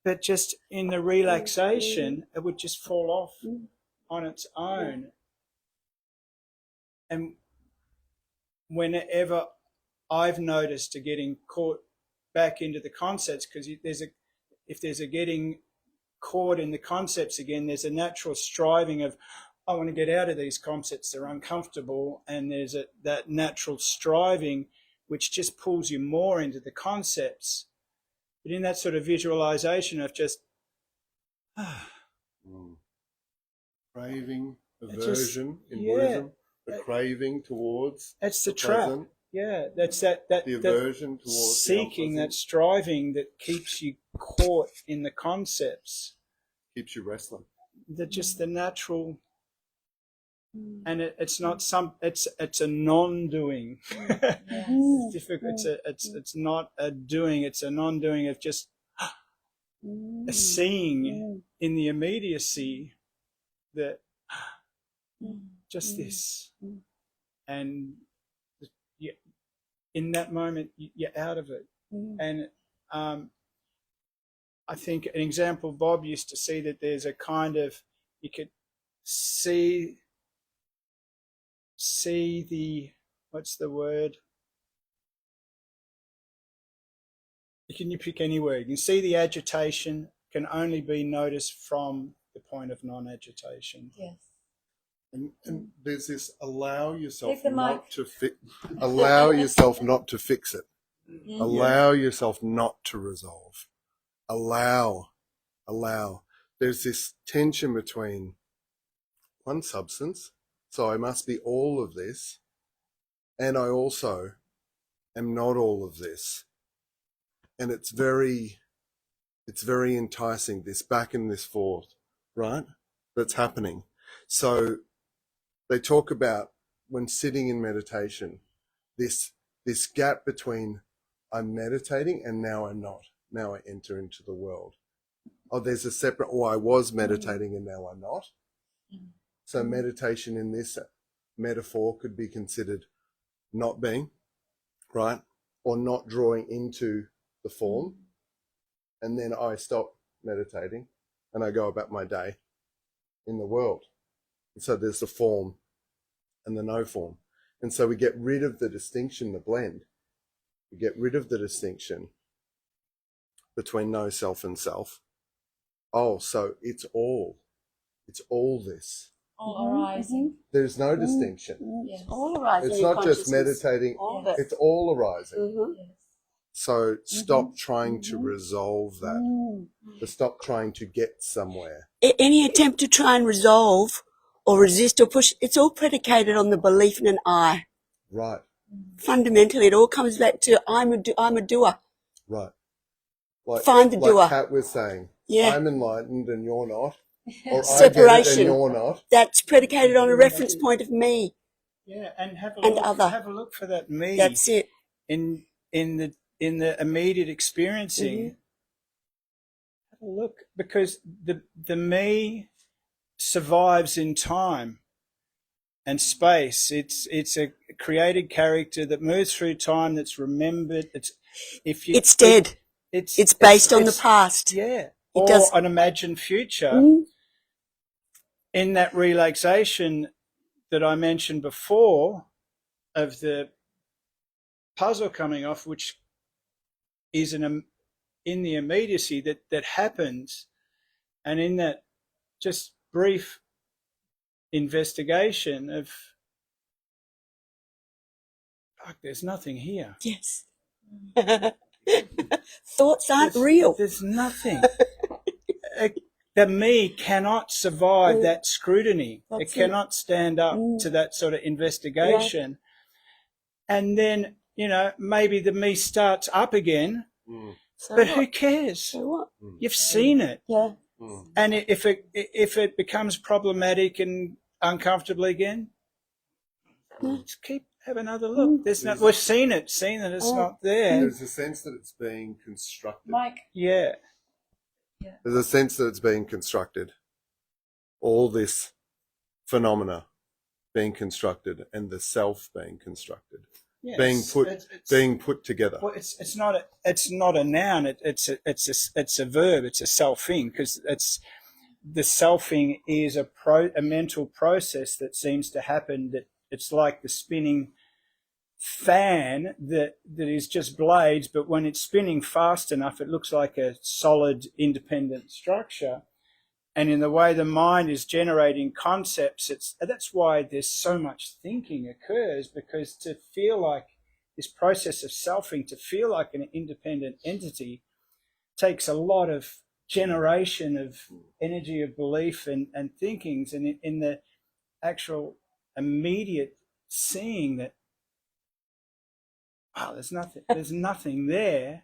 But just in the relaxation, it would just fall off on its own. And whenever I've noticed to getting caught back into the concepts, because if there's a getting caught in the concepts again, there's a natural striving of, I want to get out of these concepts, they're uncomfortable, and there's that natural striving which just pulls you more into the concepts. But in that sort of visualization of just Craving, aversion in Buddhism, the craving towards that's the trap. Present, That's that the aversion towards seeking, that striving that keeps you caught in the concepts. keeps you wrestling. Just the natural, and it's not it's a non-doing. It's difficult. It's not a doing. It's a non-doing of just a seeing in the immediacy that just this, and in that moment you're out of it. And I think an example Bob used to see that there's a kind of, you could see the, what's the word? You pick any word. You can see the agitation can only be noticed from the point of non-agitation. Yes. And there's this allow yourself Take the not mic. to allow yourself not to fix it. Allow yourself not to resolve. Allow. There's this tension between one substance, so I must be all of this, and I also am not all of this. And it's very enticing, this back and this forth, right? That's happening. So they talk about, when sitting in meditation, this gap between I'm meditating and now I'm not. Now I enter into the world. Oh, there's a separate, I was meditating and now I'm not. So meditation in this metaphor could be considered not being, right? Or not drawing into the form. And then I stop meditating and I go about my day in the world. And so there's the form and the no form. And so we get rid of the distinction, the blend. We get rid of the distinction between no self and self. Oh, so it's all this. All arising. There's no distinction. Yes. All arising. It's in not just consciousness. meditating, All of it. it's all arising. Yes. So stop trying to resolve that. To stop trying to get somewhere. Any attempt to try and resolve or resist or push, it's all predicated on the belief in an I. Right, Fundamentally, it all comes back to I'm a doer. right. Like, Find the doer. Like Kat was saying, Yeah. I'm enlightened and you're not. Or I get it Separation. and you're not. That's predicated on a reference point of me. Yeah, and have a And look, other. have a look for that me. That's it. in the immediate experiencing. Have a look, because the me survives in time. and space. It's a created character that moves through time, that's remembered. It's dead. It's based on the past. Yeah. It Or does. an imagined future. In that relaxation that I mentioned before of the puzzle coming off, which is in the immediacy that happens, and in that just brief investigation of, fuck, there's nothing here. Yes. Thoughts aren't real. There's nothing. The me cannot survive that scrutiny. It cannot stand up to that sort of investigation. Yeah. And then, maybe the me starts up again, but who cares? So what? You've seen it. Yeah. And if it becomes problematic and uncomfortable again, just have another look. We've seen that it's not there. There's a sense that it's being constructed. Mike. Yeah. There's a sense that it's being constructed. All this phenomena being constructed, and the self being constructed, being put together. Well, it's not a noun. It's a verb. It's a selfing, because the selfing is a mental process that seems to happen. That it's like the spinning fan that is just blades, but when it's spinning fast enough, it looks like a solid, independent structure. And in the way the mind is generating concepts, that's why there's so much thinking occurs, because to feel like this process of selfing, to feel like an independent entity, takes a lot of generation of energy of belief and thinkings, and in the actual immediate seeing that, wow, there's nothing there.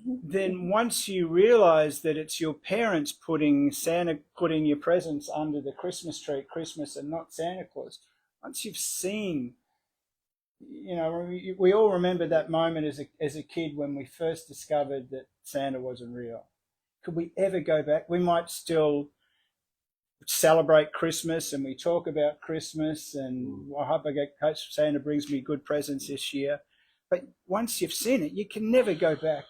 Then once you realize that it's your parents putting your presents under the Christmas tree at Christmas and not Santa Claus, once you've seen, we all remember that moment as a kid when we first discovered that Santa wasn't real. Could we ever go back? We might still celebrate Christmas and we talk about Christmas and I hope Santa brings me good presents this year. But once you've seen it, you can never go back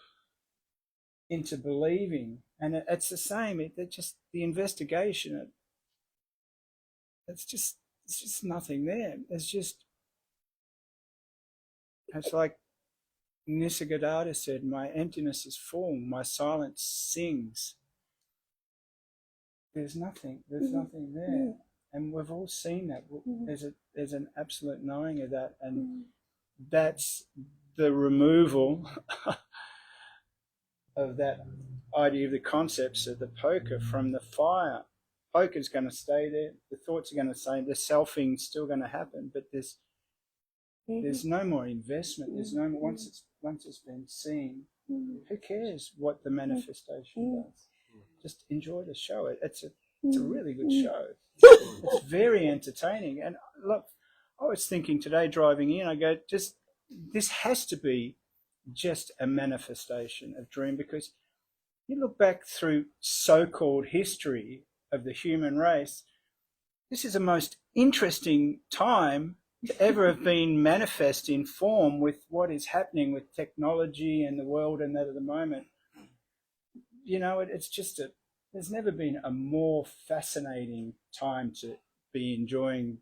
into believing. And it's the same. It's just the investigation. It's just nothing there. It's like Nisargadatta said, my emptiness is full, my silence sings. There's nothing there. And we've all seen that. There's an absolute knowing of that. And that's the removal of that idea of the concepts of the poker from the fire. Poker's going to stay there. The thoughts are going to stay. The selfing's still going to happen. But there's no more investment. There's no more, once it's been seen. Who cares what the manifestation does? Just enjoy the show. It's a really good show. It's very entertaining. And look, I was thinking today driving in, I go, this has to be just a manifestation of dream, because you look back through so-called history of the human race, this is the most interesting time to ever have been manifest in form with what is happening with technology and the world and that at the moment. It's just there's never been a more fascinating time to be enjoying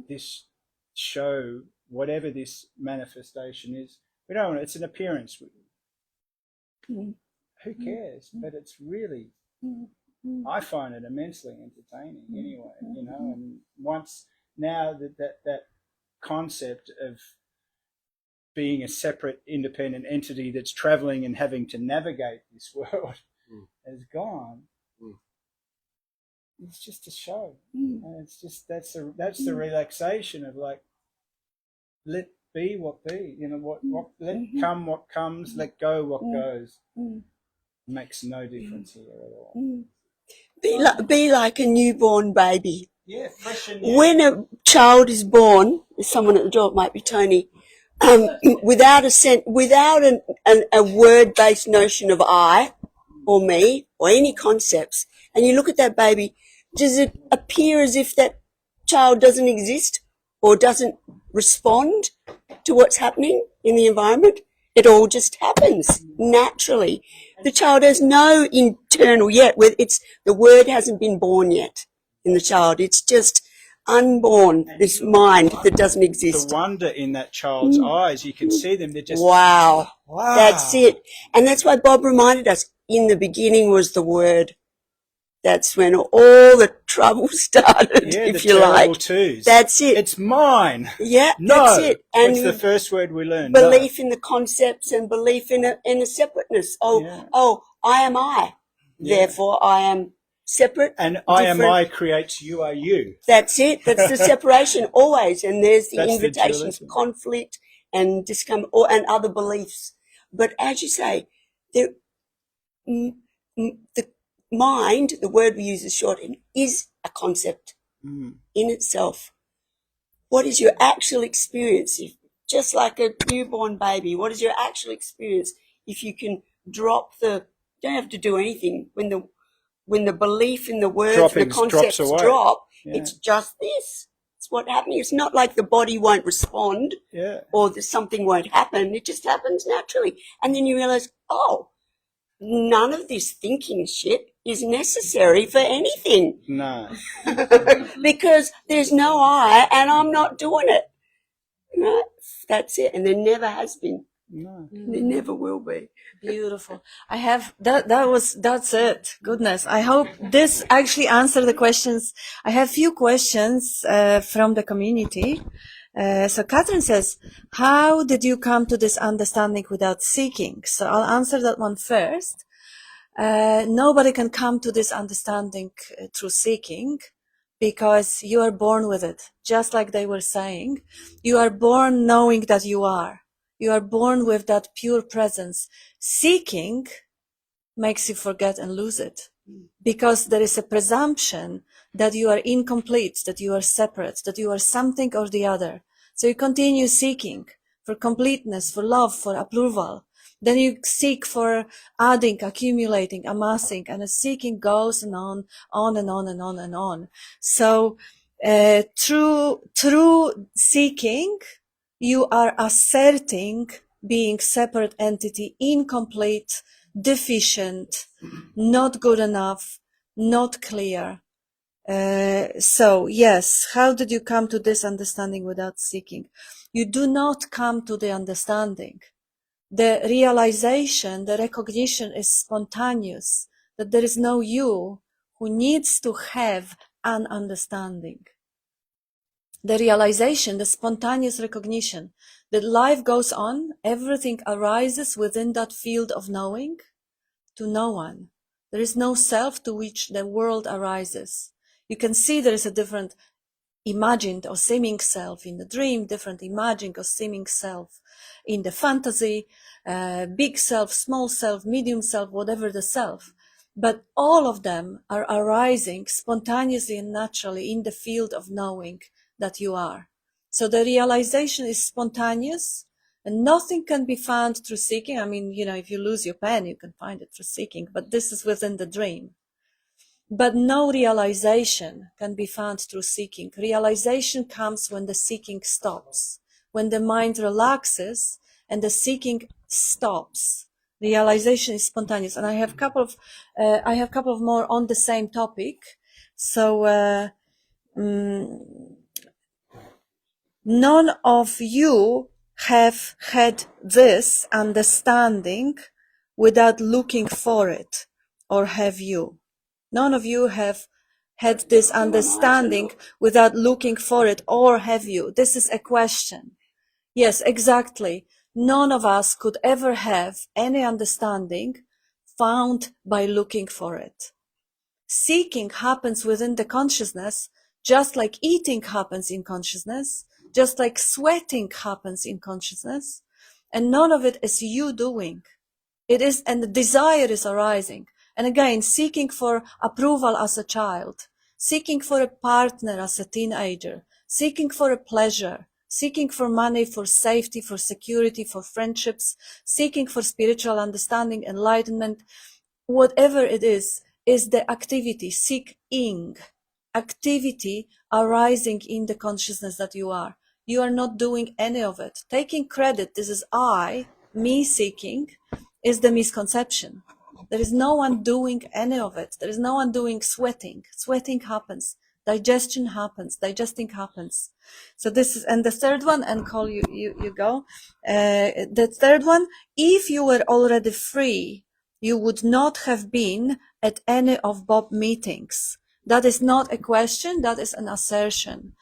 this show, whatever this manifestation is. We don't want it's an appearance. Who cares? But it's really, I find it immensely entertaining anyway, and once now that concept of being a separate independent entity that's traveling and having to navigate this world has gone, it's just a show. And it's just that's the relaxation of like, let be what be, let come what comes, let go what goes. Makes no difference here at all. Be like a newborn baby. Yeah, fresh and new. When a child is born, there's someone at the door, it might be Tony, without a word-based notion of I or me or any concepts, and you look at that baby, does it appear as if that child doesn't exist or doesn't respond to what's happening in the environment? It all just happens naturally. The child has no internal yet. The word hasn't been born yet in the child. It's just unborn, this mind that doesn't exist. The wonder in that child's eyes, you can see them. They're just wow. That's it. And that's why Bob reminded us, in the beginning was the word. That's when all the trouble started, if you like. Twos. That's it. It's mine. Yeah, No. that's it. And what's the first word we learn? belief in the concepts and belief in a separateness. I am I. Yeah. Therefore, I am separate. And I am different. I creates you are you. That's it. That's the separation always. And there's the That's the invitation dualism. to conflict and and other beliefs. But as you say, the mind, the word we use as shorthand, is a concept in itself. What is your actual experience? Just like a newborn baby, what is your actual experience if you can drop you don't have to do anything. When the belief in the words and the concepts drop, it's just this. It's what's happening. It's not like the body won't respond or something won't happen. It just happens naturally. And then you realize, none of this thinking shit is necessary for anything. No. Because there's no I and I'm not doing it. Right? That's it. And there never has been. No. There never will be. Beautiful. I have that's it. Goodness. I hope this actually answered the questions. I have few questions from the community. So Catherine says, how did you come to this understanding without seeking? So I'll answer that one first. Nobody can come to this understanding through seeking, because you are born with it. Just like they were saying, you are born knowing that you are. You are born with that pure presence. Seeking makes you forget and lose it, because there is a presumption that you are incomplete, that you are separate, that you are something or the other. So you continue seeking for completeness, for love, for approval. Then you seek for adding, accumulating, amassing, and the seeking goes on and on and on and on. So through seeking, you are asserting being separate entity, incomplete, deficient, not good enough, not clear. So yes, how did you come to this understanding without seeking? You do not come to the understanding. The realization, the recognition is spontaneous, that there is no you who needs to have an understanding. The realization, the spontaneous recognition that life goes on, everything arises within that field of knowing to no one. There is no self to which the world arises. You can see there is a different imagined or seeming self in the dream, different imagined or seeming self in the fantasy, big self, small self, medium self, whatever the self. But all of them are arising spontaneously and naturally in the field of knowing that you are. So the realization is spontaneous, and nothing can be found through seeking. I mean, if you lose your pen, you can find it through seeking, but this is within the dream. But no realization can be found through seeking. Realization comes when the seeking stops, when the mind relaxes and the seeking stops. Realization is spontaneous. And I have a couple of more on the same topic. So, none of you have had this understanding without looking for it, or have you? None of you have had this understanding without looking for it, or have you? This is a question. Yes, exactly. None of us could ever have any understanding found by looking for it. Seeking happens within the consciousness, just like eating happens in consciousness, just like sweating happens in consciousness, and none of it is you doing. It is, and the desire is arising. And again, seeking for approval as a child, seeking for a partner as a teenager, seeking for a pleasure, seeking for money, for safety, for security, for friendships, seeking for spiritual understanding, enlightenment, whatever it is the activity, seeking. activity arising in the consciousness that you are. You are not doing any of it. Taking credit, this is I, me seeking, is the misconception. There is no one doing any of it. There is no one doing sweating. Sweating happens. Digestion happens. Digesting happens. So this is, and the third one, and call you go. The third one, if you were already free, you would not have been at any of Bob meetings. That is not a question. That is an assertion.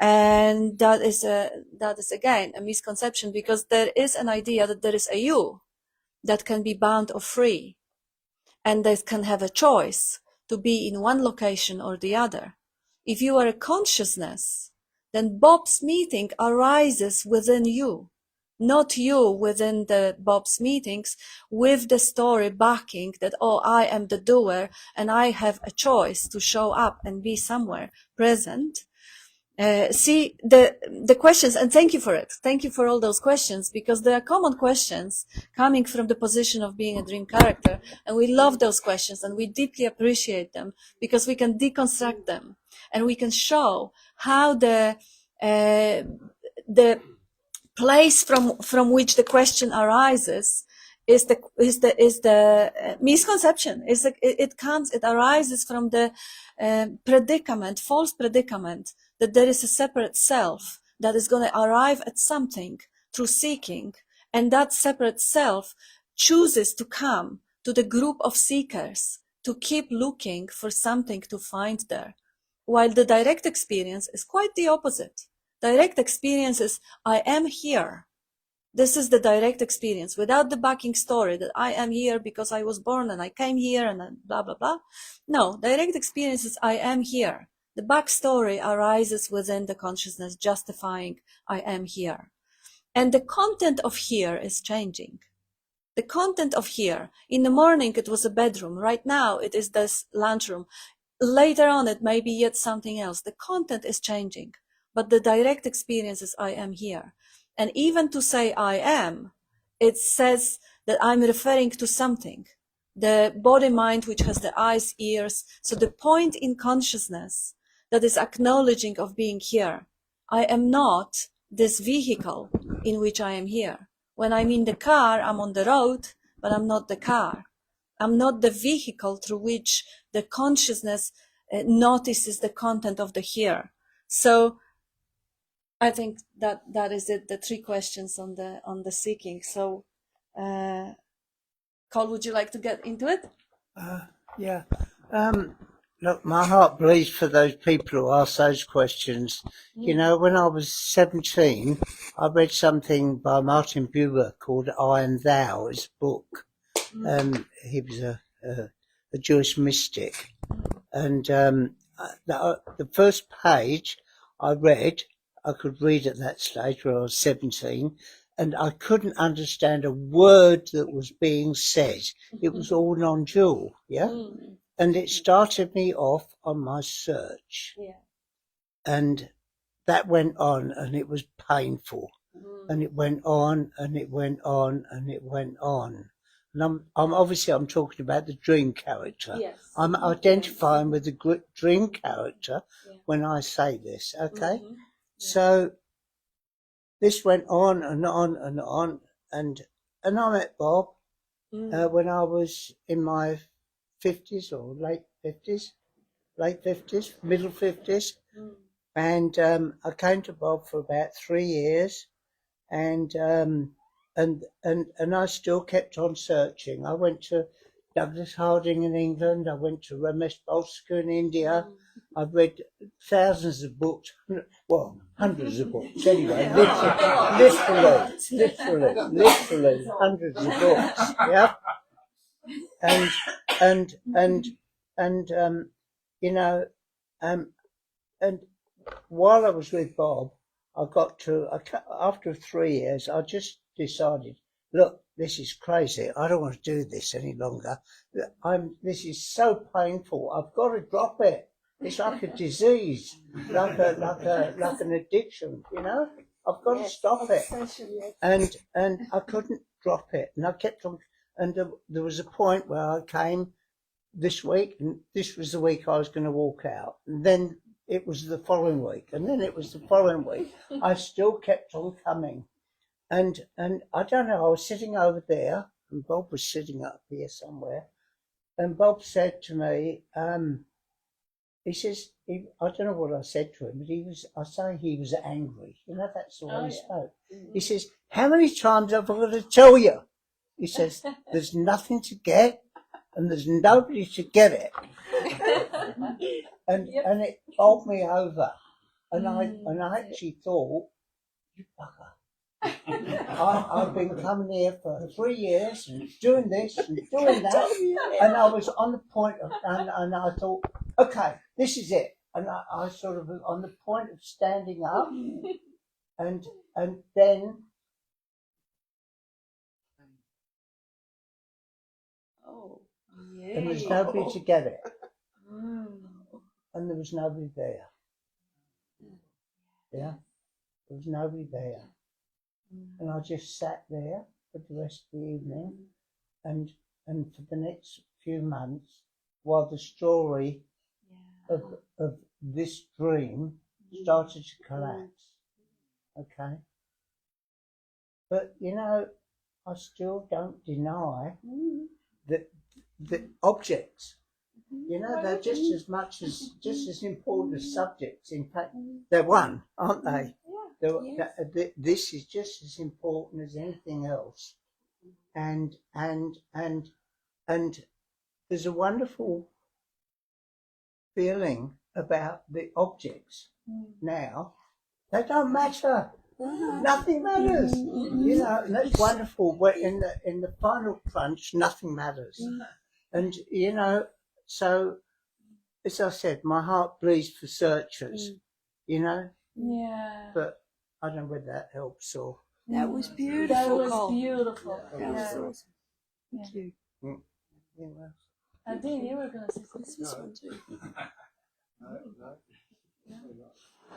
And that is again a misconception, because there is an idea that there is a you that can be bound or free, and that can have a choice to be in one location or the other. If you are a consciousness, then Bob's meeting arises within you, not you within the Bob's meetings with the story backing that, oh, I am the doer and I have a choice to show up and be somewhere present. See the questions, and thank you for it. Thank you for all those questions, because they are common questions coming from the position of being a dream character. And we love those questions and we deeply appreciate them, because we can deconstruct them and we can show how the place from which the question arises is the misconception. It arises from the false predicament, that there is a separate self that is going to arrive at something through seeking, and that separate self chooses to come to the group of seekers to keep looking for something to find there, while the direct experience is quite the opposite. Direct experience is, I am here. This is the direct experience, without the backing story that I am here because I was born and I came here and blah, blah, blah. No, direct experience is, I am here. The backstory arises within the consciousness, justifying I am here. And the content of here is changing. The content of here, in the morning it was a bedroom. Right now it is this lunchroom. Later on it may be yet something else. The content is changing, but the direct experience is I am here. And even to say I am, it says that I'm referring to something. The body mind, which has the eyes, ears. So the point in consciousness that is acknowledging of being here. I am not this vehicle in which I am here. When I'm in the car, I'm on the road, but I'm not the car. I'm not the vehicle through which the consciousness notices the content of the here. So I think that is it, the three questions on the seeking. So, Cole, would you like to get into it? Yeah. Look, my heart bleeds for those people who ask those questions. You know, when I was 17, I read something by Martin Buber called I and Thou. It's a book. He was a Jewish mystic. And the first page I read, I could read at that stage where I was 17, and I couldn't understand a word that was being said. It was all non-dual, yeah? And it started me off on my search. Yeah. And that went on, and it was painful. And it went on, and it went on, and it went on. And I'm talking about the dream character. Yes. I'm identifying with the dream character when I say this, okay? So this went on and on and on, and I met Bob when I was in my 50s or late 50s, middle 50s. And I came to Bob for about 3 years, and I still kept on searching. I went to Douglas Harding in England. I went to Ramesh Balsika in India. I've read thousands of books, well, hundreds of books. Anyway, literally hundreds of books. Yeah. And you know, and while I was with Bob, after 3 years, I just decided, look, this is crazy. I don't want to do this any longer. This is so painful. I've got to drop it. It's like a disease, like an addiction, you know. I've got to stop it. And I couldn't drop it. And I kept on, and there was a point where I came this week, and this was the week I was going to walk out. And then it was the following week, and then it was the following week. I still kept on coming. And I don't know, I was sitting over there, and Bob was sitting up here somewhere, and Bob said to me, he says, I don't know what I said to him, but I say he was angry. You know, that's the way he spoke. He says, how many times have I got to tell you? He says, there's nothing to get, and there's nobody to get it. And it bowled me over. And I actually thought, you bugger. I've been coming here for 3 years and doing this and doing that, and I was on the point of, and I thought, okay, this is it. And I sort of was on the point of standing up, and then there was nobody to get it, and there was nobody there. Yeah, there was nobody there. And I just sat there for the rest of the evening, and for the next few months, while the story of this dream started to collapse. Okay? But, you know, I still don't deny that the objects, you know, they're just as important as subjects. In fact, they're one, aren't they? This is just as important as anything else, and there's a wonderful feeling about the objects now. They don't matter. Nothing matters. You know, and that's wonderful. Where in the final crunch, nothing matters. And you know, so as I said, my heart bleeds for searchers. You know. Yeah. But I don't know whether that helps or. That was beautiful. That was beautiful. That was awesome. Thank you. Yeah, well. Dean, you were going to say something. This one too.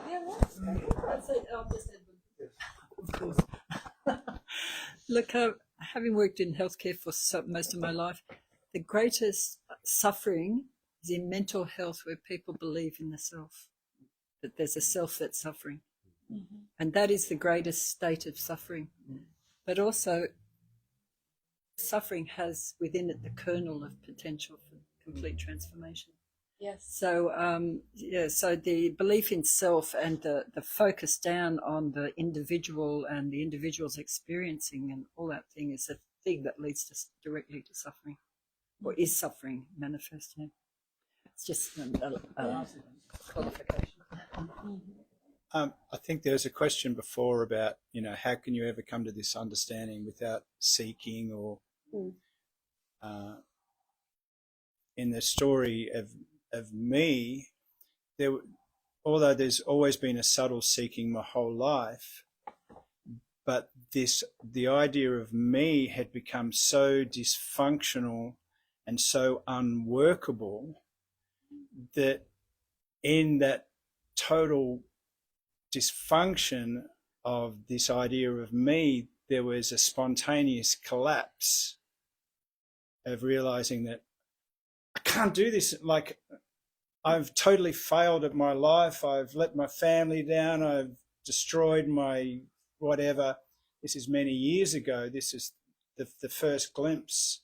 Yeah, that's it. I'll just Of course. Look, having worked in healthcare for most of my life, the greatest suffering is in mental health, where people believe in the self, that there's a self that's suffering. Mm-hmm. And that is the greatest state of suffering. But also, suffering has within it the kernel of potential for complete transformation. Yes. So, so the belief in self and the focus down on the individual and the individual's experiencing and all that thing is a thing that leads to directly to suffering, or is suffering manifesting. It's just a qualification. I think there was a question before about, you know, how can you ever come to this understanding without seeking or in the story of me, although there's always been a subtle seeking my whole life, but the idea of me had become so dysfunctional and so unworkable that in that total dysfunction of this idea of me, there was a spontaneous collapse of realizing that I can't do this. Like, I've totally failed at my life. I've let my family down. I've destroyed my whatever. This is many years ago. This is the first glimpse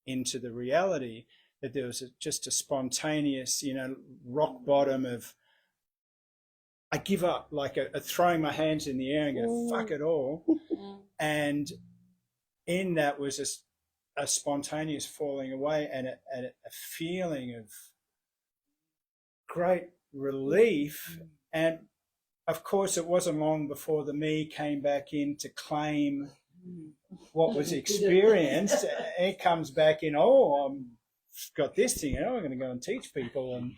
into the reality, that there was just a spontaneous, you know, rock bottom of, I give up, like a throwing my hands in the air and go, fuck it all. And in that was a spontaneous falling away and a feeling of great relief. And of course, it wasn't long before the me came back in to claim what was experienced. It comes back in, I've got this thing, I'm going to go and teach people, and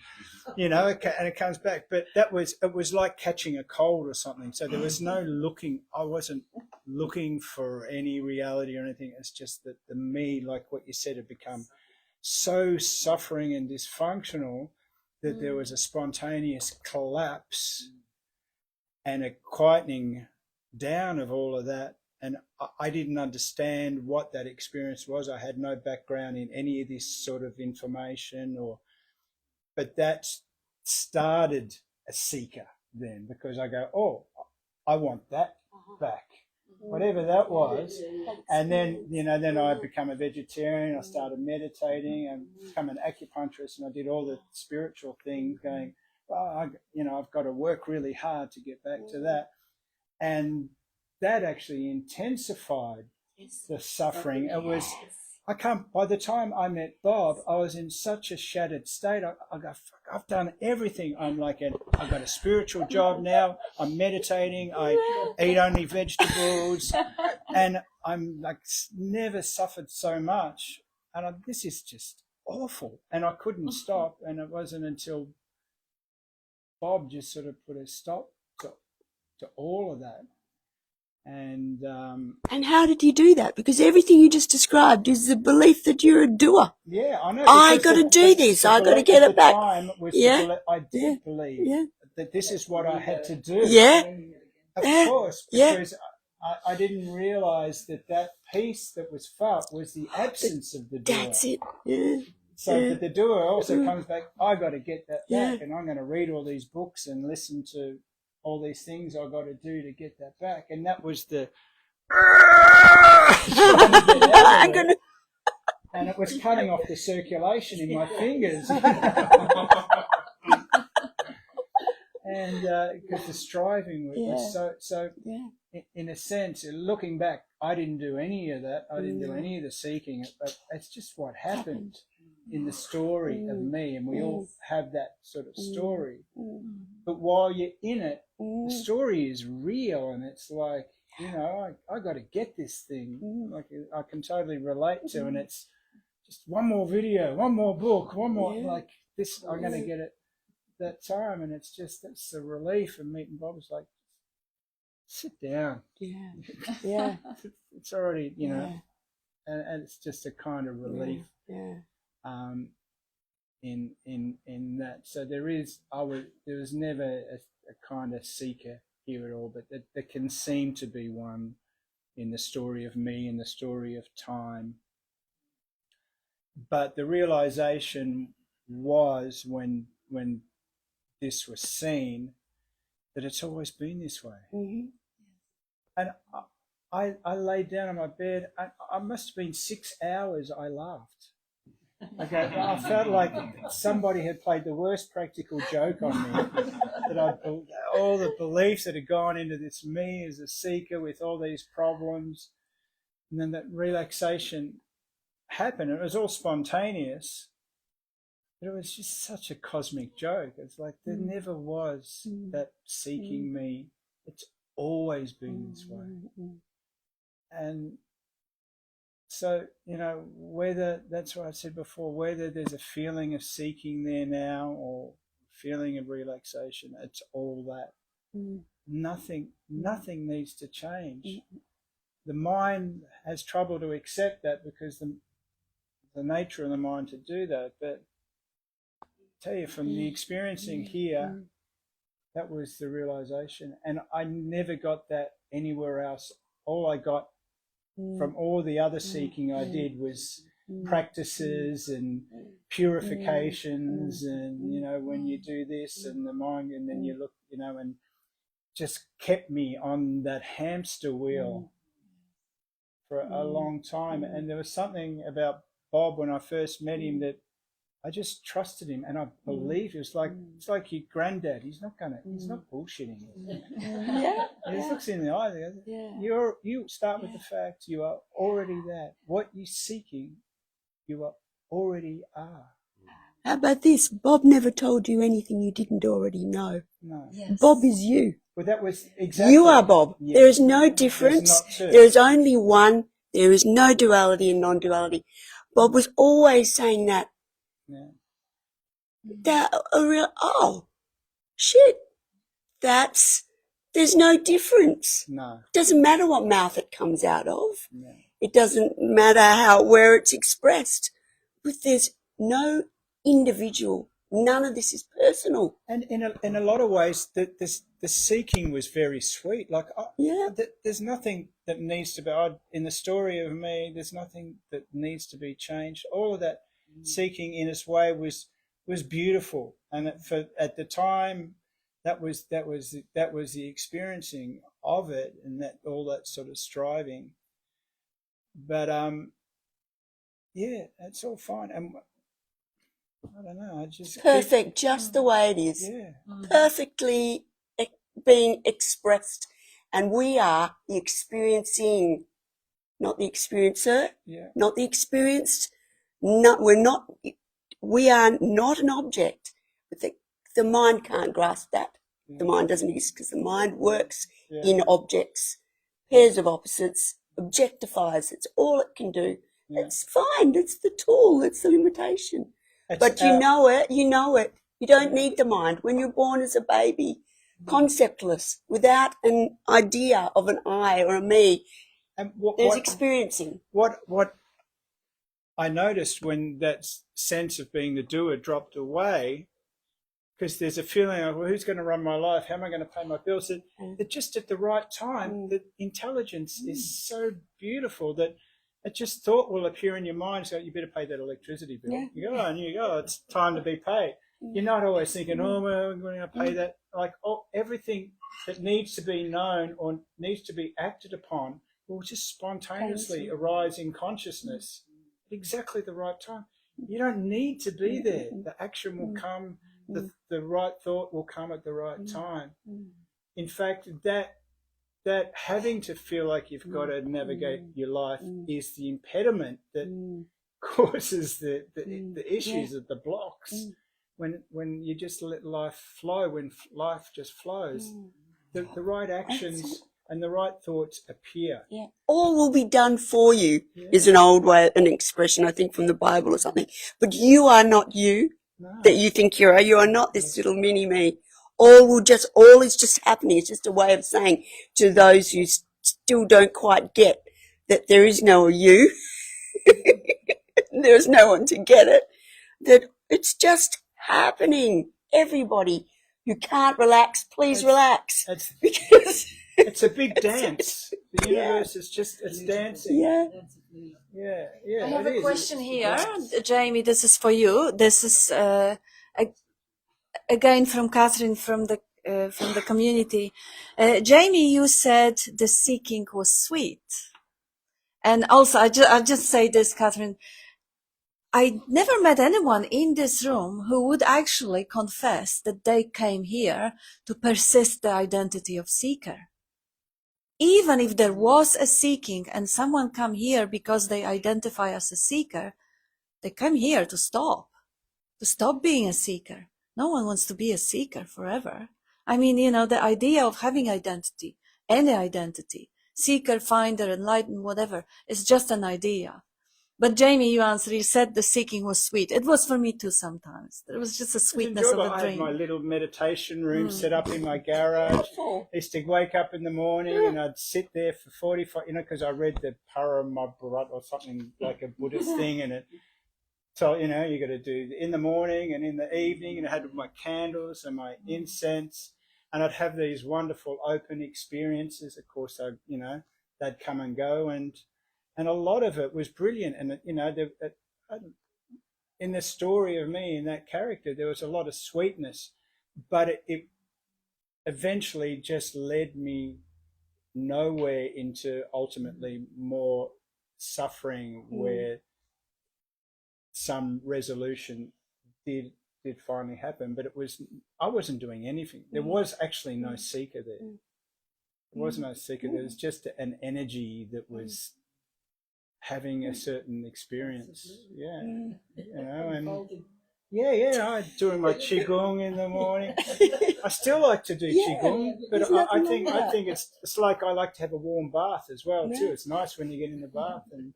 you know, and it comes back. But it was like catching a cold or something. So there was no looking. I wasn't looking for any reality or anything. It's just that the me, like what you said, had become so suffering and dysfunctional that there was a spontaneous collapse and a quietening down of all of that. I didn't understand what that experience was. I had no background in any of this sort of information, but that started a seeker then, because I go, oh, I want that back, whatever that was. And then, then I become a vegetarian. I started meditating and become an acupuncturist, and I did all the spiritual things, going, well, I've got to work really hard to get back to that. And that actually intensified the suffering. It was, by the time I met Bob, I was in such a shattered state. I go, fuck, I've done everything. I've got a spiritual job now. I'm meditating. I eat only vegetables. And I'm like, never suffered so much. And this is just awful. And I couldn't stop. And it wasn't until Bob just sort of put a stop to all of that. And how did you do that? Because everything you just described is the belief that you're a doer. Yeah, I know. I got to do this. I got to get it back. I did believe that this is what I had to do. Yeah, of course, because I didn't realise that peace that was felt was the absence of the doer. That's it. Yeah. So that the doer also comes back. I got to get that back, and I'm going to read all these books and listen to all these things I've got to do to get that back. And that was the and it was cutting off the circulation in my fingers. And because the striving was so in a sense, looking back, I didn't do any of that. I didn't do any of the seeking, but it's just what happened in the story of me, and we all have that sort of story. But while you're in it, the story is real, and it's like, I got to get this thing. Like I can totally relate to, and it's just one more video, one more book, one more like this. I'm going to get it that time, and it's the relief. And meeting Bob was like, sit down. Yeah. It's already, and it's just a kind of relief. In that. So there was never a kind of seeker here at all, but there can seem to be one in the story of me, in the story of time. But the realization was when this was seen, that it's always been this way. And I laid down on my bed. I must have been 6 hours. I laughed. Okay, I felt like somebody had played the worst practical joke on me. That all the beliefs that had gone into this me as a seeker with all these problems, and then that relaxation happened. It was all spontaneous, but it was just such a cosmic joke. It's like there never was that seeking me. It's always been this way. And so, whether, that's what I said before, whether there's a feeling of seeking there now or feeling of relaxation, it's all that. Nothing needs to change. The mind has trouble to accept that because the nature of the mind to do that. But I tell you, from the experiencing here, that was the realization. And I never got that anywhere else. All I got from all the other seeking I did was practices and purifications and, when you do this and the mind, and then you look, and just kept me on that hamster wheel for a long time. And there was something about Bob when I first met him that I just trusted him, and I believed. It's like your granddad. He's not bullshitting you. He just looks in the eye. You start with the fact you are already that. What you're seeking, you already are. How about this? Bob never told you anything you didn't already know. No. Yes. Bob is you. Well, that was exactly. You are Bob. Yeah. There is no difference. There is only one. There is no duality and non-duality. Bob was always saying that. Yeah. Shit. There's no difference. No. It doesn't matter what mouth it comes out of. No. It doesn't matter where it's expressed. But there's no individual. None of this is personal. And in a lot of ways, the seeking was very sweet. Like, Yeah. there's nothing that needs to be, in the story of me, there's nothing that needs to be changed. All of that seeking in its way was beautiful. And at the time, that was the experiencing of it, and that all that sort of striving. But yeah, it's all fine. And I don't know. I just Perfect, just the way it is. Yeah. Perfectly being expressed. And we are the experiencing, not the experiencer, Yeah. not the experienced. We are not an object. But the mind can't grasp that. The mind doesn't exist because the mind works in objects, pairs of opposites, objectifies. It's all it can do. Yeah. It's fine. It's the tool. It's the limitation. But you know it. You don't need the mind. When you're born as a baby, conceptless, without an idea of an I or a me, And there's experiencing. What I noticed when that sense of being the doer dropped away, because there's a feeling of, well, who's going to run my life? How am I going to pay my bills? That just at the right time, the intelligence is so beautiful that it just thought will appear in your mind. So you better pay that electricity bill. Yeah. You go, and you go, it's time to be paid. You're not always thinking, oh, well, I'm going to pay that. Like, everything that needs to be known or needs to be acted upon will just spontaneously arise in consciousness at exactly the right time. You don't need to be there. The action will come. The right thought will come at the right time. In fact, that having to feel like you've got to navigate your life is the impediment that causes the issues of the blocks. When you just let life flow, when life just flows, the right actions and the right thoughts appear. Yeah. All will be done for you is an old way, an expression, I think, from the Bible or something. But you are not you. That you think you are. You are not this little mini me. All is just happening. It's just a way of saying to those who still don't quite get that there is no you, there is no one to get it, that it's just happening. Everybody, you can't relax, please relax. Because it's a big dance. The universe is it's dancing. Yeah. Yeah. I have a question here, Jamie. This is for you. This is again from Catherine from the community. Jamie, you said the seeking was sweet, and also I just say this, Catherine. I never met anyone in this room who would actually confess that they came here to persist the identity of seeker. Even if there was a seeking and someone come here because they identify as a seeker, they come here to stop being a seeker. No one wants to be a seeker forever. I mean, the idea of having identity, any identity, seeker, finder, enlightened, whatever, is just an idea. But Jamie, you said the seeking was sweet. It was for me too sometimes. There was just a sweetness of a I dream. had my little meditation room set up in my garage. I used to wake up in the morning and I'd sit there for 45, because I read the Paramabharat or something like a Buddhist thing, and it told, you got to do in the morning and in the evening, and I had my candles and my incense, and I'd have these wonderful open experiences. Of course, they'd come and go, and a lot of it was brilliant. And, in the story of me, in that character, there was a lot of sweetness, but it eventually just led me nowhere into ultimately more suffering, where some resolution did finally happen. But I wasn't doing anything. There was actually no seeker there. There was no seeker. There was just an energy that was having a certain experience. I'm doing my qigong in the morning. I still like to do qigong, but I think it's like I like to have a warm bath as well too. It's nice when you get in the bath and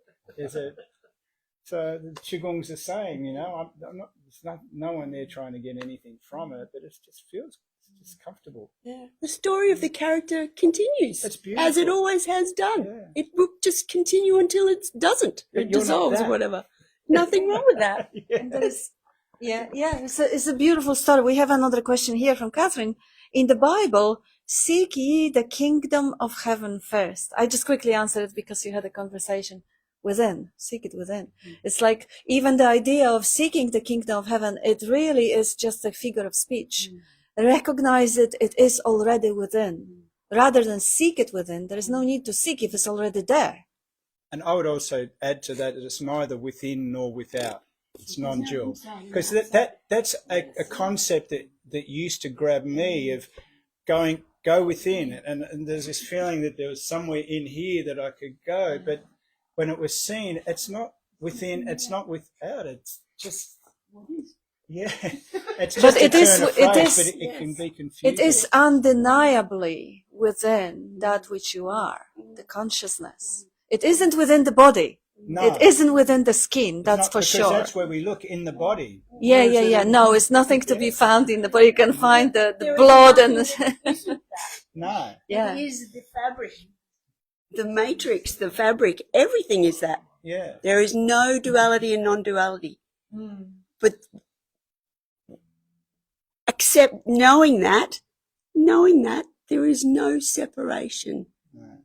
so the qigong's the same. There's no one there trying to get anything from it, but it just feels just comfortable. Yeah. The story of the character continues. It's beautiful. As it always has done. Yeah. It will just continue until it doesn't. It dissolves or whatever. Nothing wrong with that. And it's a beautiful story. We have another question here from Catherine. in the Bible, seek ye the kingdom of heaven first. I just quickly answered it because you had a conversation within. Seek it within. It's like even the idea of seeking the kingdom of heaven, it really is just a figure of speech. Recognize it, it is already within. Rather than seek it within, there is no need to seek if it's already there. And I would also add to that it's neither within nor without. It's non-dual. Because that's a concept that used to grab me of go within. And there's this feeling that there was somewhere in here that I could go. But when it was seen, it's not within, it's not without. It's just, yeah. It's just But it is, but it can be confusing. it is undeniably within that which you are, the consciousness. It isn't within the body. No. It isn't within the skin, that's Not for because sure. That's where we look in the body. Yeah. No, it's nothing to be found in the body. You can find the blood and No. yeah. It is the fabric, the matrix, the fabric, everything is that. Yeah. There is no duality and non-duality. But except knowing that, there is no separation. No.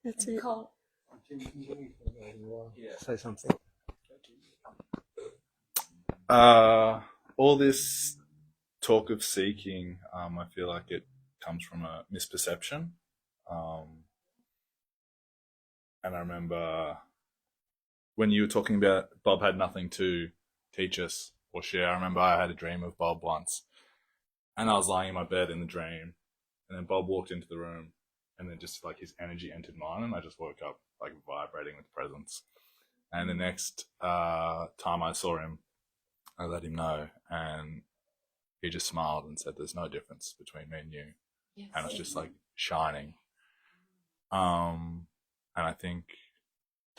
That's it. Say something. All this talk of seeking, I feel like it comes from a misperception. And I remember when you were talking about Bob had nothing to teach us or share. I remember I had a dream of Bob once, and I was lying in my bed in the dream, and then Bob walked into the room, and then just like his energy entered mine, and I just woke up like vibrating with presence. And the next time I saw him, I let him know, and he just smiled and said, "There's no difference between me and you," and it's just like shining. And I think,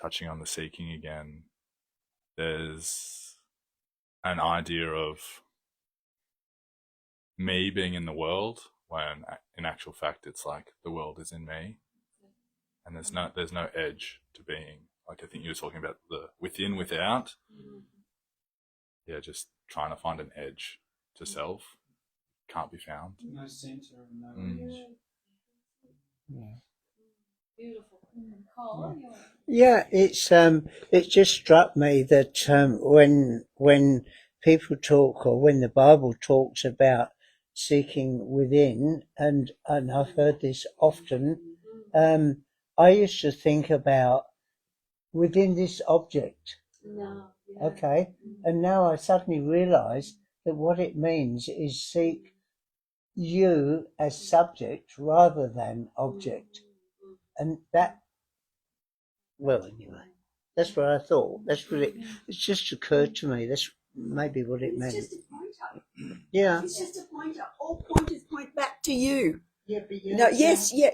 touching on the seeking again, there's an idea of me being in the world when in actual fact it's like the world is in me, and there's no edge to being. Like I think you were talking about the within, without. Yeah, just trying to find an edge to self can't be found. No center and no edge. Beautiful. Yeah, it just struck me that when people talk, or when the Bible talks about seeking within, and I've heard this often, I used to think about within this object. Okay, and now I suddenly realise that what it means is seek you as subject rather than object, and that. Well, anyway, that's what I thought. That's what it's just occurred to me. That's maybe what it meant. It's just a pointer. Yeah. It's just a pointer. All pointers point back to you. Yeah, but you No, yes, yeah.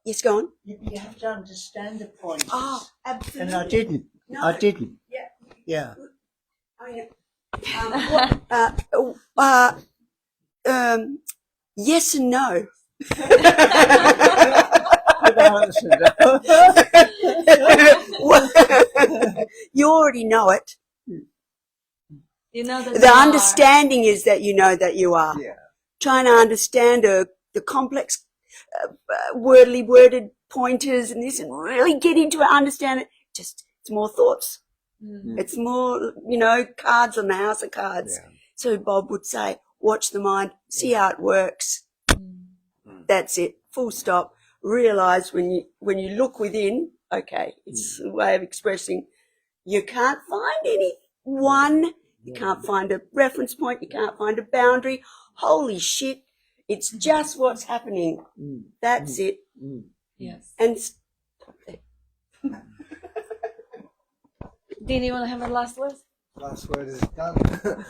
Yes, go on. You have to understand the point. Oh, absolutely. And I didn't. No. I didn't. Yeah. Yeah. Yes and no. You already know it. You know that The you are. understanding is that you know that you are. Yeah. Trying to understand the complex, worded pointers and this, and really get into it, understand it. Just it's more thoughts. It's more, cards on the house of cards. Yeah. So Bob would say, watch the mind, see how it works. That's it. Full stop. Realize when you look within, okay, it's a way of expressing. You can't find any one. You can't find a reference point. You can't find a boundary. Holy shit. It's just what's happening. That's it. Yes. And stop there. Dean, you want to have a last word? Last word is done.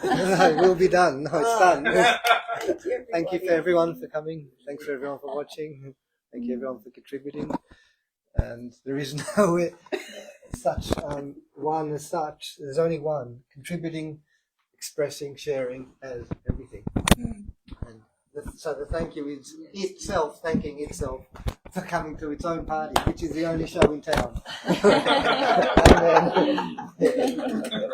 No, it will be done. No, it's done. Thank you for everyone for coming. Thanks for everyone for watching. Thank you everyone for contributing. And there is no such one as such. There's only one. Contributing, expressing, sharing as everything. And so the thank you is itself thanking itself for coming to its own party, which is the only show in town. And then,